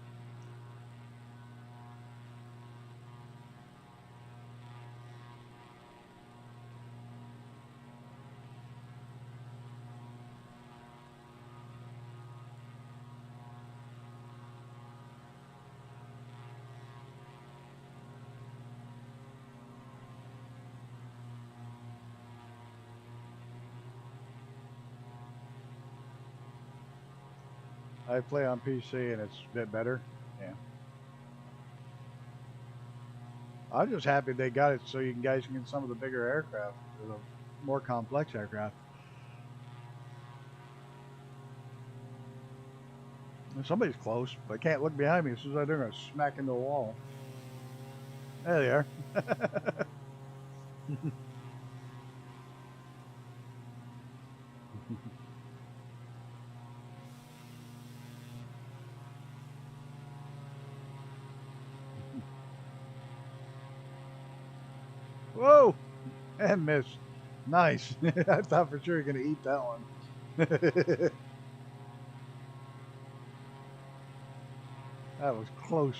I play on PC and it's a bit better. Yeah. I'm just happy they got it so you guys can get some of the bigger aircraft, the more complex aircraft. Somebody's close, but I can't look behind me. As soon as I do, I'm going to smack into a wall. There they are. Whoa! And missed. Nice. I thought for sure you're going to eat that one. That was close.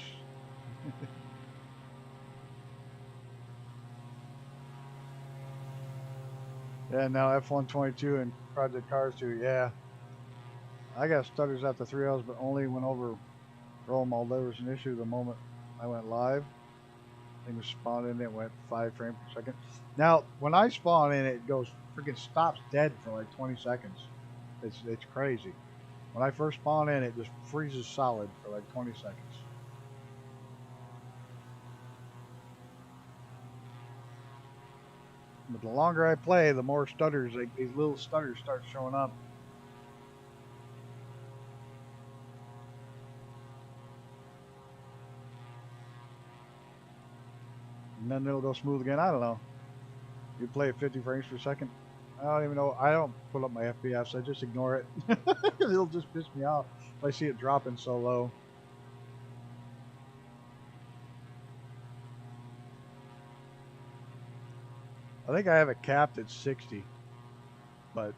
Yeah, now F-122 and Project Cars 2, yeah. I got stutters after 3 hours, but only went over Rome. All there was an issue the moment I went live. Thing was spawned in, it went 5 frames per second. Now, when I spawn in, it goes freaking stops dead for like 20 seconds. It's crazy. When I first spawn in, it just freezes solid for like 20 seconds. But the longer I play, the more stutters, like these little stutters start showing up. And then it'll go smooth again. I don't know. You play at 50 frames per second? I don't even know. I don't put up my FPS. I just ignore it. It'll just piss me off if I see it dropping so low. I think I have it capped at 60, but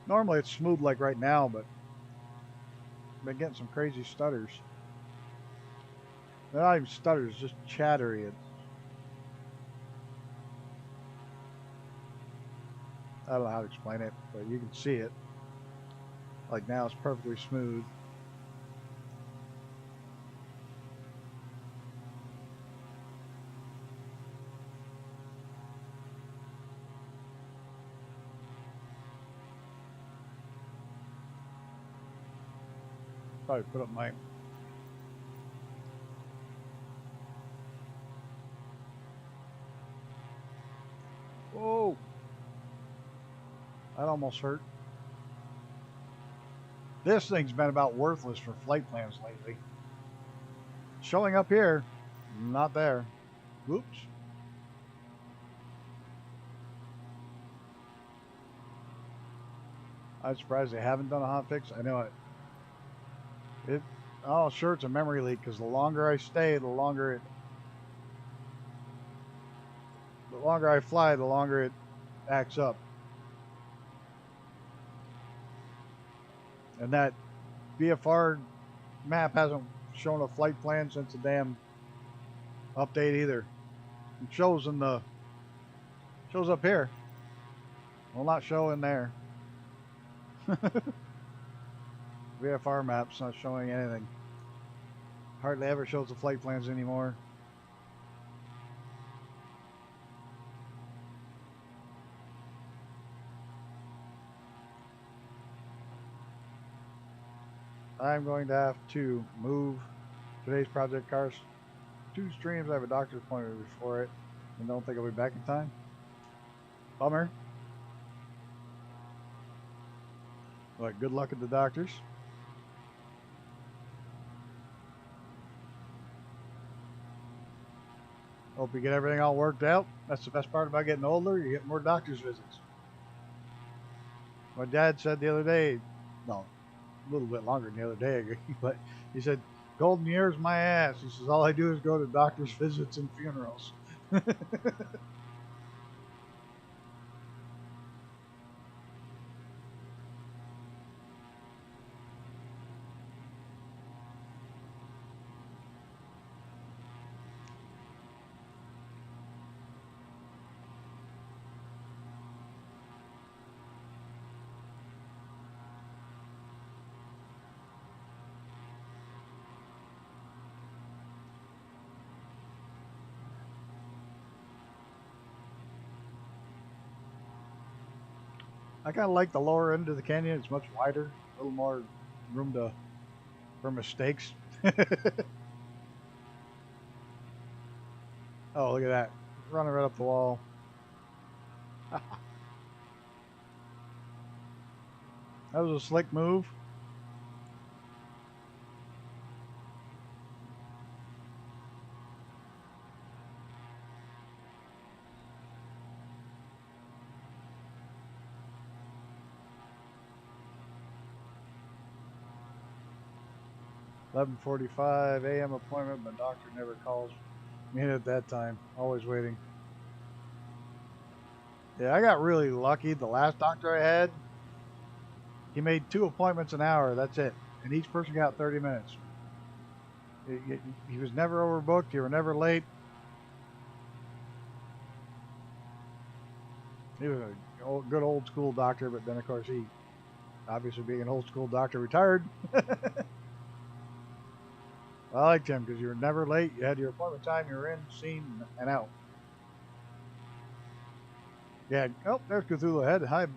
normally it's smooth like right now, but I've been getting some crazy stutters. They're not even stutters, just chattery. I don't know how to explain it, but you can see it. Like now it's perfectly smooth. Probably put up my whoa, that almost hurt. This thing's been about worthless for flight plans lately. Showing up here, not there. Whoops. I'm surprised they haven't done a hotfix. I know it. Oh, sure, it's a memory leak because the longer I stay, the longer I fly, the longer it acts up. And that VFR map hasn't shown a flight plan since the damn update either. It shows up here. Will not show in there. VFR map's not showing anything. Hardly ever shows the flight plans anymore. I'm going to have to move today's Project Cars 2 streams. I have a doctor's appointment before it and don't think I'll be back in time. Bummer. But good luck at the doctors. Hope you get everything all worked out. That's the best part about getting older. You get more doctor's visits. My dad said the other day, no, a little bit longer than the other day, but he said, golden years my ass. He says, all I do is go to doctor's visits and funerals. I kind of like the lower end of the canyon. It's much wider, a little more room for mistakes. Oh, look at that. Running right up the wall. That was a slick move. (11:45 a.m. appointment, but doctor never calls me in at that time. Always waiting. Yeah, I got really lucky. The last doctor I had, he made 2 appointments an hour. That's it. And each person got 30 minutes. He was never overbooked. You were never late. He was a good old school doctor, but then, of course, he, obviously being an old school doctor, retired. I liked him because you were never late. You had your appointment time. You were in, seen, and out. Yeah. Oh, there's Cthulhu ahead. Hi.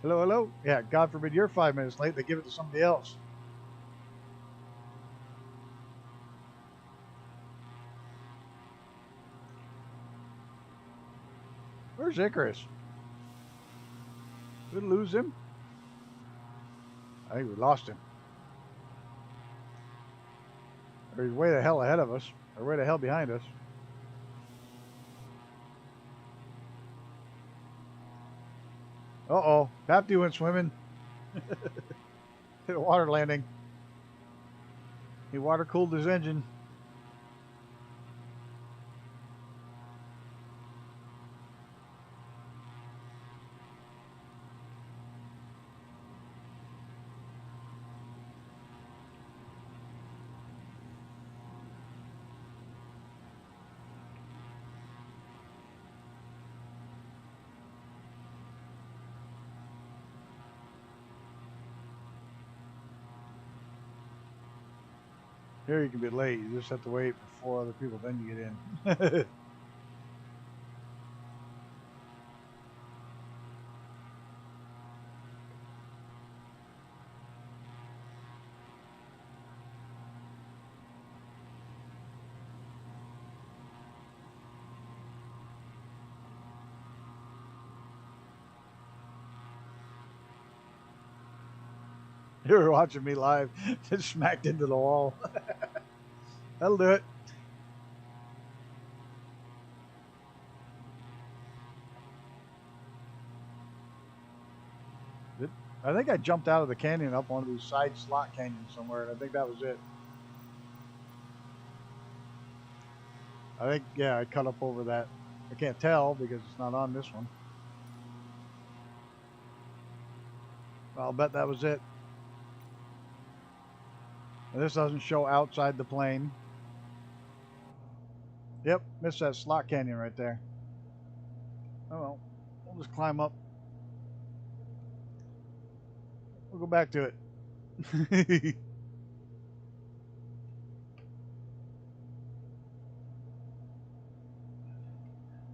Hello, hello. Yeah. God forbid you're 5 minutes late. They give it to somebody else. Where's Icarus? Did we lose him? I think we lost him. Or he's way the hell ahead of us. Or way the hell behind us. Uh-oh. Bapty went swimming. Hit a water landing. He water cooled his engine. Here you can be late. You just have to wait for 4 other people, then you get in. You were watching me live. Just smacked into the wall. That'll do it. I think I jumped out of the canyon up one of these side slot canyons somewhere, and I think that was it. I think, yeah, I cut up over that. I can't tell because it's not on this one. I'll bet that was it. And this doesn't show outside the plane. Yep, missed that slot canyon right there. Oh well, we'll just climb up. We'll go back to it.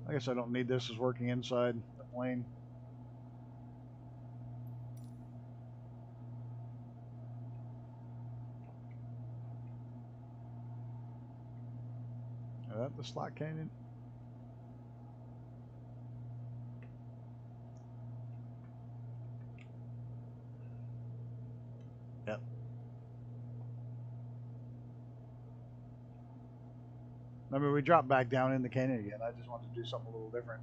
I guess I don't need this as working inside the plane. Is that the slot canyon? Yep. I mean, we dropped back down in the canyon again. I just wanted to do something a little different.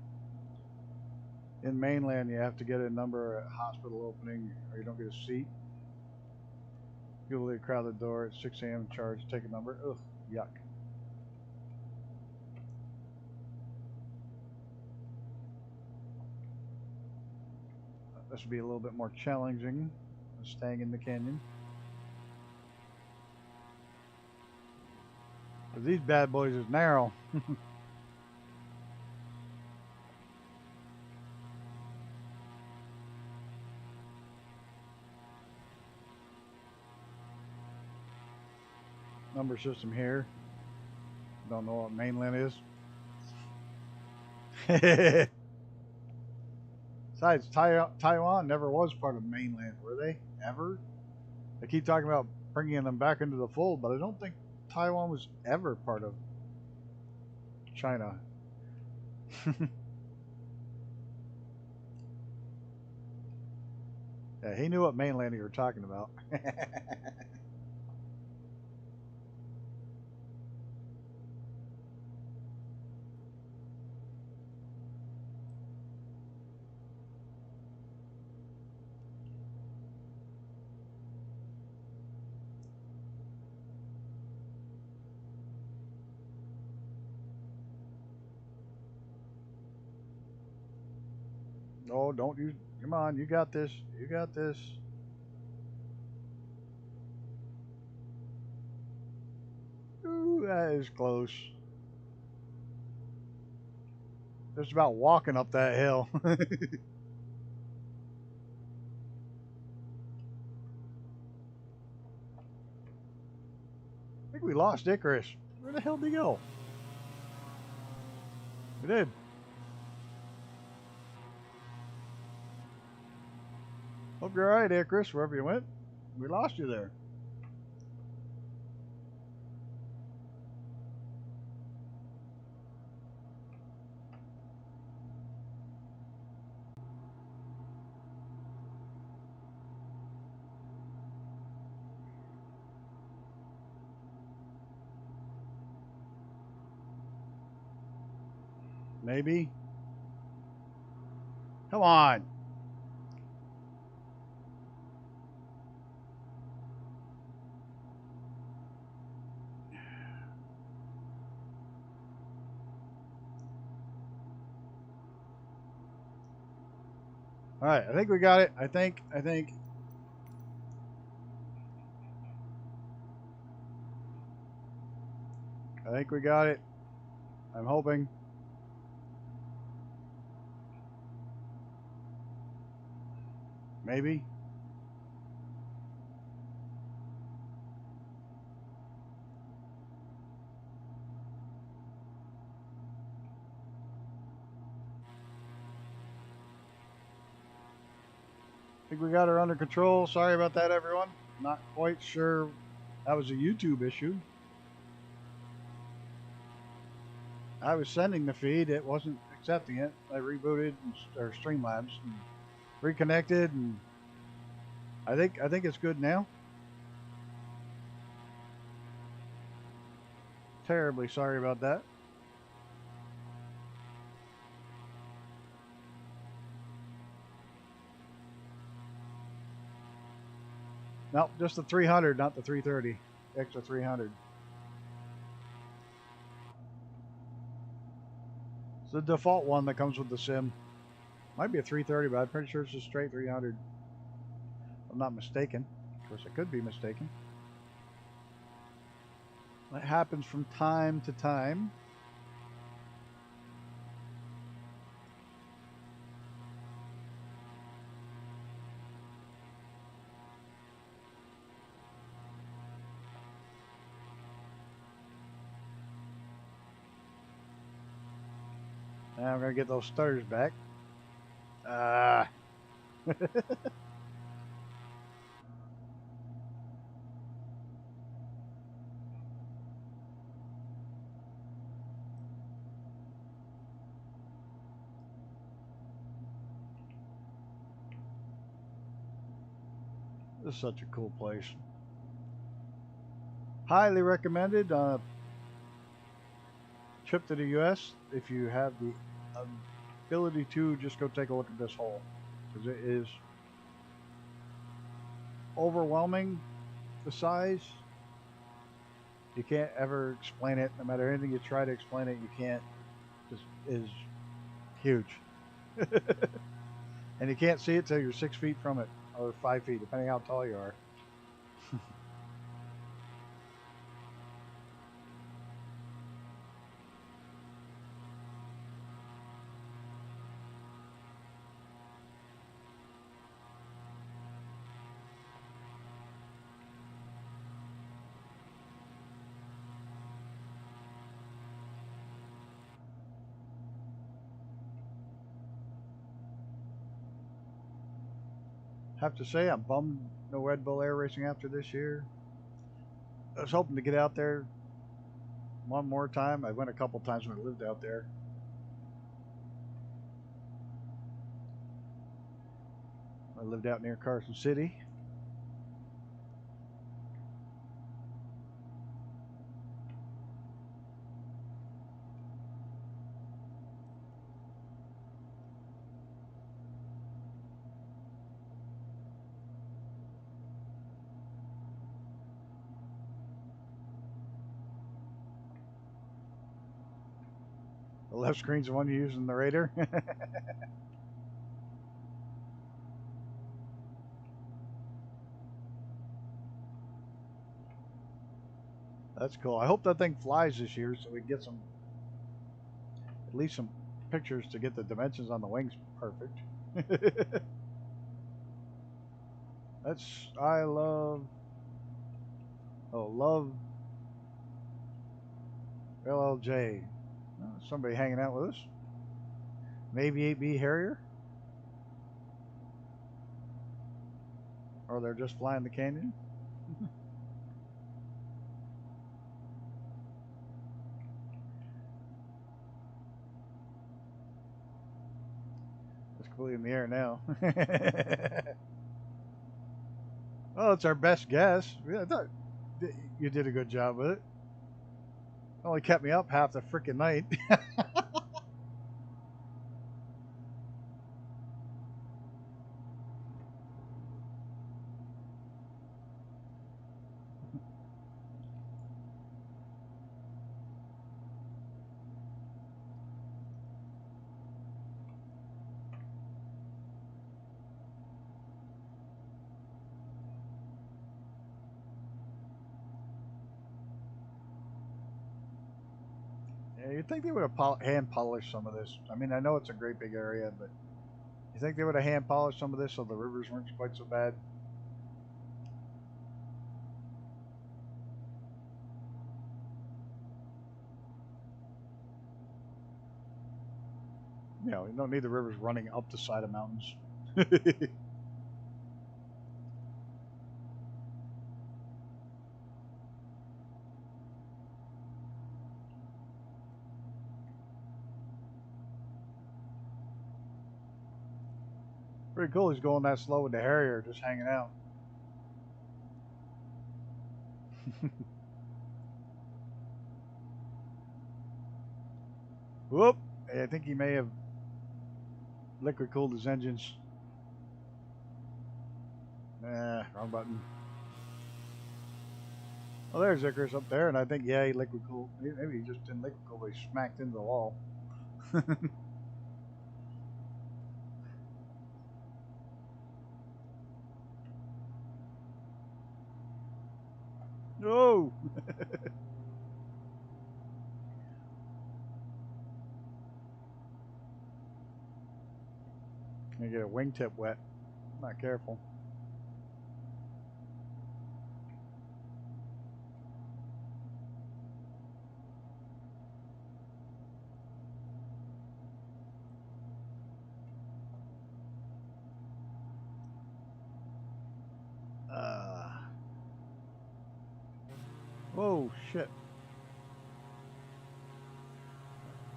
In mainland, you have to get a number at hospital opening or you don't get a seat. You'll leave crowded door at 6 a.m. charge, take a number. Ugh, yuck. This will be a little bit more challenging than staying in the canyon. But these bad boys is narrow. Number system here. Don't know what mainland is. Besides, Taiwan never was part of mainland, were they? Ever? They keep talking about bringing them back into the fold, but I don't think Taiwan was ever part of China. Yeah, he knew what mainland you were talking about. No, don't you. Come on, you got this. You got this. Ooh, that is close. Just about walking up that hill. I think we lost Icarus. Where the hell did he go? We did. Hope you're alright, Icarus, wherever you went. We lost you there. Maybe. Come on. All right, I think we got it. I think we got it. I'm hoping. Maybe. I think we got her under control. Sorry about that, everyone. Not quite sure that was a YouTube issue. I was sending the feed. It wasn't accepting it. I rebooted or Streamlabs and reconnected, and I think it's good now. Terribly sorry about that. Nope, just the 300, not the 330. Extra 300. It's the default one that comes with the sim. Might be a 330, but I'm pretty sure it's a straight 300. If I'm not mistaken. Of course, I could be mistaken. That happens from time to time. Now I'm going to get those stutters back. This is such a cool place. Highly recommended on a trip to the U.S. if you have the ability to just go take a look at this hole, because it is overwhelming. The size, you can't ever explain it. No matter anything you try to explain it, you can't. Just is huge. And you can't see it till you're 6 feet from it, or 5 feet, depending how tall you are. Have to say, I'm bummed no Red Bull Air Racing after this year. I was hoping to get out there one more time. I went a couple times when I lived out there. I lived out near Carson City. The left screen's the one you use in the Raider. That's cool. I hope that thing flies this year so we can get some, at least some pictures to get the dimensions on the wings perfect. I love LLJ. Somebody hanging out with us. Maybe 8B Harrier. Or they're just flying the canyon. It's completely in the air now. Well, it's our best guess. I thought you did a good job with it. Only kept me up half the freaking night. Yeah, you'd think they would have hand polished some of this. I mean, I know it's a great big area, but you think they would have hand polished some of this so the rivers weren't quite so bad? You know, you don't need the rivers running up the side of mountains. Pretty cool he's going that slow with the Harrier just hanging out. Whoop! I think he may have liquid cooled his engines. Wrong button. Well, there's Icarus up there, and I think, yeah, he liquid cooled. Maybe he just didn't liquid cool, but he smacked into the wall. No! Gonna get a wingtip wet. Not careful. Whoa, shit.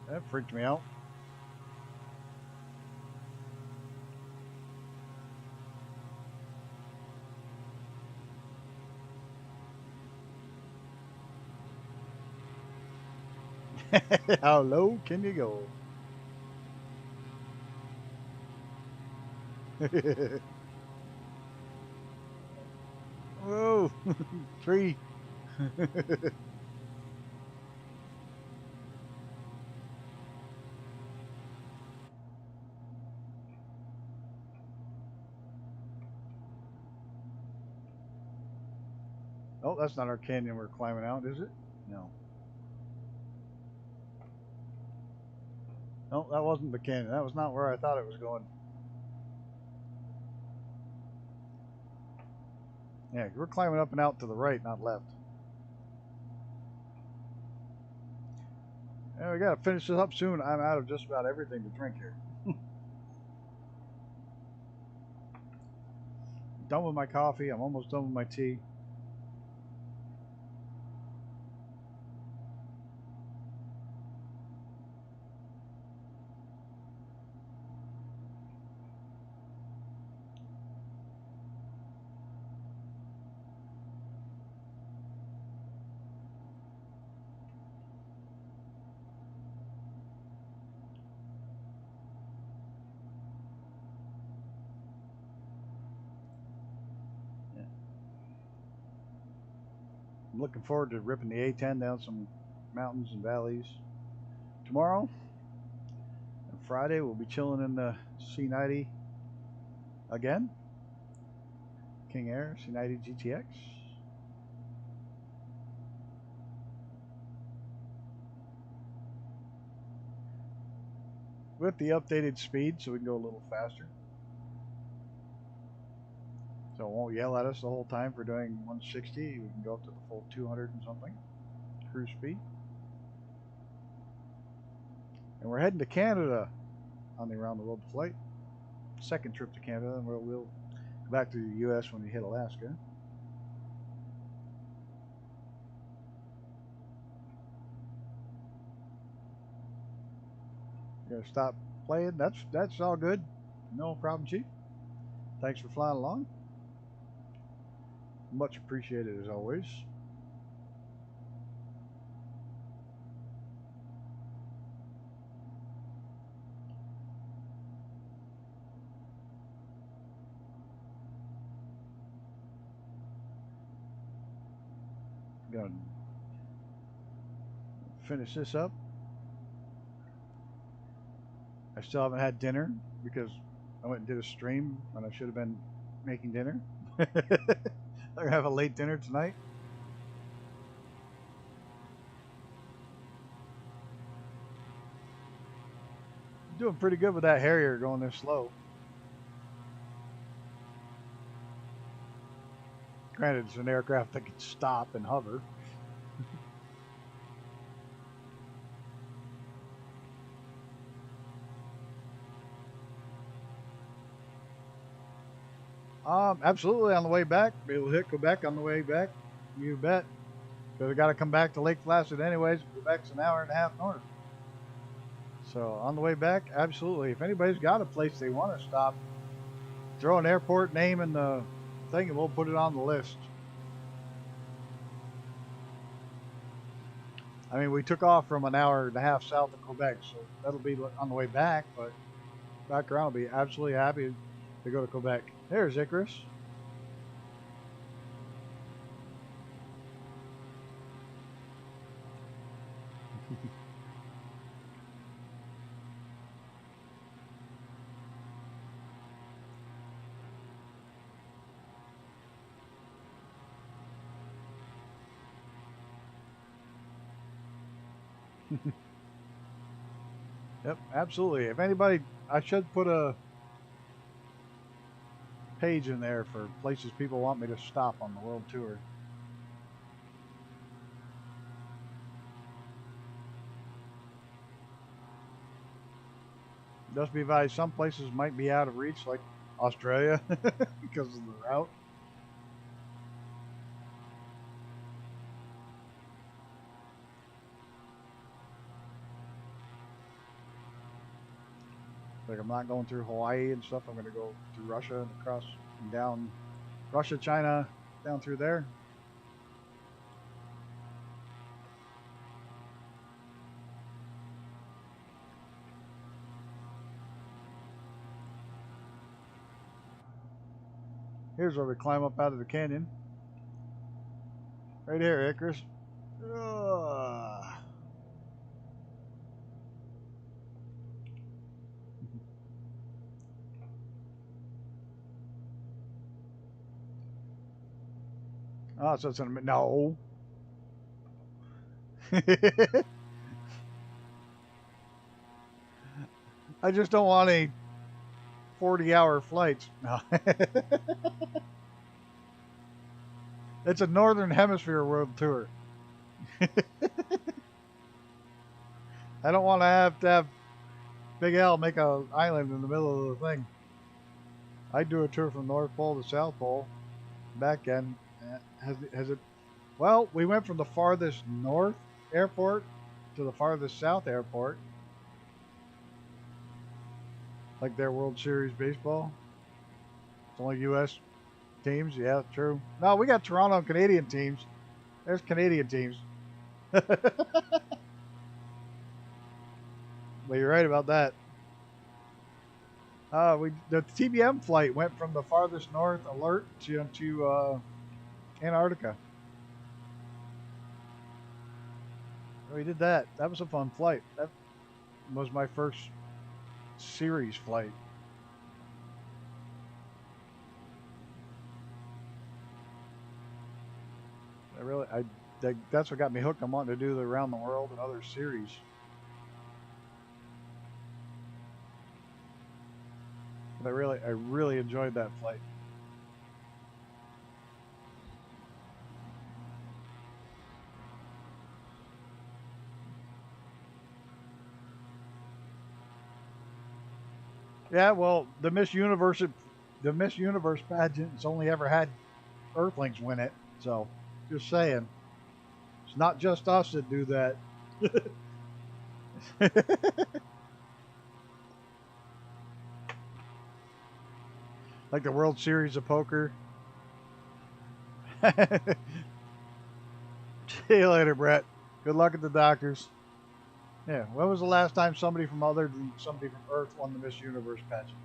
That freaked me out. How low can you go? Whoa, tree. Oh, that's not our canyon we're climbing out, is it? No. No, that wasn't the canyon. That was not where I thought it was going. Yeah, we're climbing up and out to the right, not left. Yeah, we gotta finish this up soon. I'm out of just about everything to drink here. Done with my coffee. I'm almost done with my tea. Yeah. I'm looking forward to ripping the A10 down some mountains and valleys. Tomorrow and Friday, we'll be chilling in the C90 again. King Air C90 GTX. With the updated speed, so we can go a little faster. So it won't yell at us the whole time for doing 160. We can go up to the full 200 and something cruise speed. And we're heading to Canada on the around the world flight. Second trip to Canada, and we'll go back to the U.S. when we hit Alaska. You gotta stop playing. That's all good. No problem, Chief. Thanks for flying along. Much appreciated as always. Gonna finish this up. I still haven't had dinner because I went and did a stream when I should have been making dinner. I'm gonna have a late dinner tonight. Doing pretty good with that Harrier going this slow. Granted, it's an aircraft that can stop and hover. Absolutely on the way back. Be able to hit Quebec on the way back. You bet. Because we got to come back to Lake Placid anyways. Quebec's an hour and a half north. So on the way back, absolutely. If anybody's got a place they want to stop, throw an airport name in the thing and we'll put it on the list. I mean, we took off from an hour and a half south of Quebec, so that'll be on the way back, but back around will be absolutely happy to go to Quebec. There's Icarus. Yep, absolutely. If anybody, I should put a page in there for places people want me to stop on the world tour. Just be advised, some places might be out of reach, like Australia, because of the route. Like, I'm not going through Hawaii and stuff. I'm going to go through Russia and across and down Russia, China, down through there. Here's where we climb up out of the canyon. Right here, Icarus. Oh, so it's in a no. I just don't want any 40-hour flights. No. It's a Northern Hemisphere world tour. I don't want to have Big L make an island in the middle of the thing. I'd do a tour from North Pole to South Pole. Back end. Has it? Well, we went from the farthest north airport to the farthest south airport. Like their World Series baseball. It's only U.S. teams. Yeah, true. No, we got Toronto and Canadian teams. There's Canadian teams. But you're right about that. The TBM flight went from the farthest north alert to Antarctica. We did that. That was a fun flight. That was my first series flight. That's what got me hooked on wanting to do the around the world and other series. But I really enjoyed that flight. Yeah, well, the Miss Universe pageant's only ever had Earthlings win it, so just saying, it's not just us that do that. Like the World Series of Poker. See you later, Brett. Good luck at the doctors. Yeah, when was the last time somebody from Earth won the Miss Universe pageant?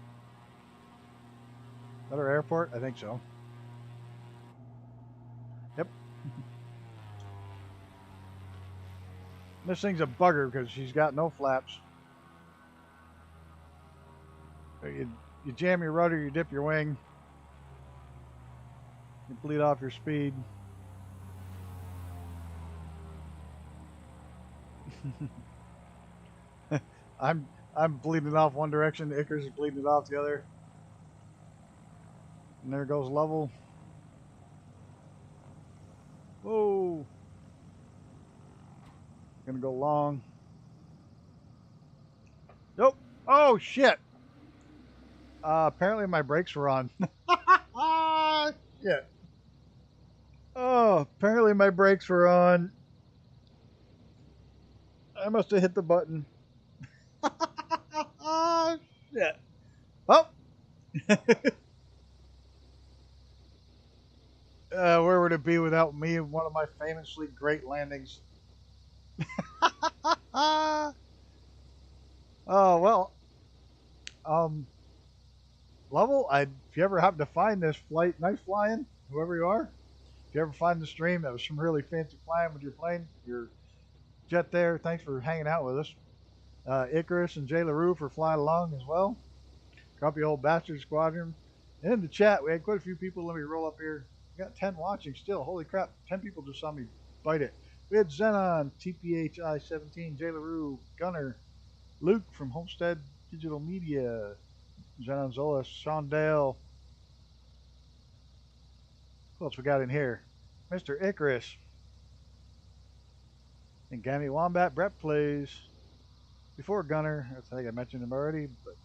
At our airport? I think so. Yep. This thing's a bugger because she's got no flaps. So you jam your rudder, you dip your wing. You bleed off your speed. I'm bleeding it off one direction. Icarus is bleeding it off the other. And there goes level. Whoa. Gonna go long. Nope. Oh, shit. Apparently my brakes were on. Shit. Oh, apparently my brakes were on. I must have hit the button. Shit. Oh. Where would it be without me and one of my famously great landings? Oh, well. Level, if you ever happen to find this flight, nice flying, whoever you are. If you ever find the stream, that was some really fancy flying with your plane, your jet there. Thanks for hanging out with us. Icarus and Jay LaRue for flying along as well. Grumpy Old Bastard Squadron. And in the chat, we had quite a few people. Let me roll up here. We got 10 watching still. Holy crap. 10 people just saw me bite it. We had Xenon, TPHI17, Jay LaRue, Gunner, Luke from Homestead Digital Media, Xenon Zolas, Sean Dale. Who else we got in here? Mr. Icarus. And Gammy Wombat, Brett plays. Before Gunner, I think I mentioned him already, but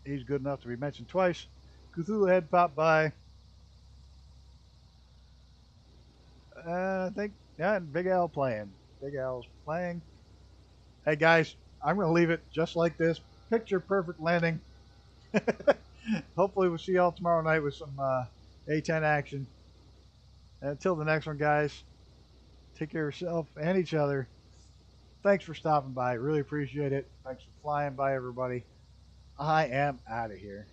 he's good enough to be mentioned twice. Cthulhu Head popped by. I think, yeah, and Big Al playing. Big Al's playing. Hey guys, I'm going to leave it just like this. Picture perfect landing. Hopefully we'll see y'all tomorrow night with some A10 action. And until the next one, guys, take care of yourself and each other. Thanks for stopping by. Really appreciate it. Thanks for flying by, everybody. I am out of here.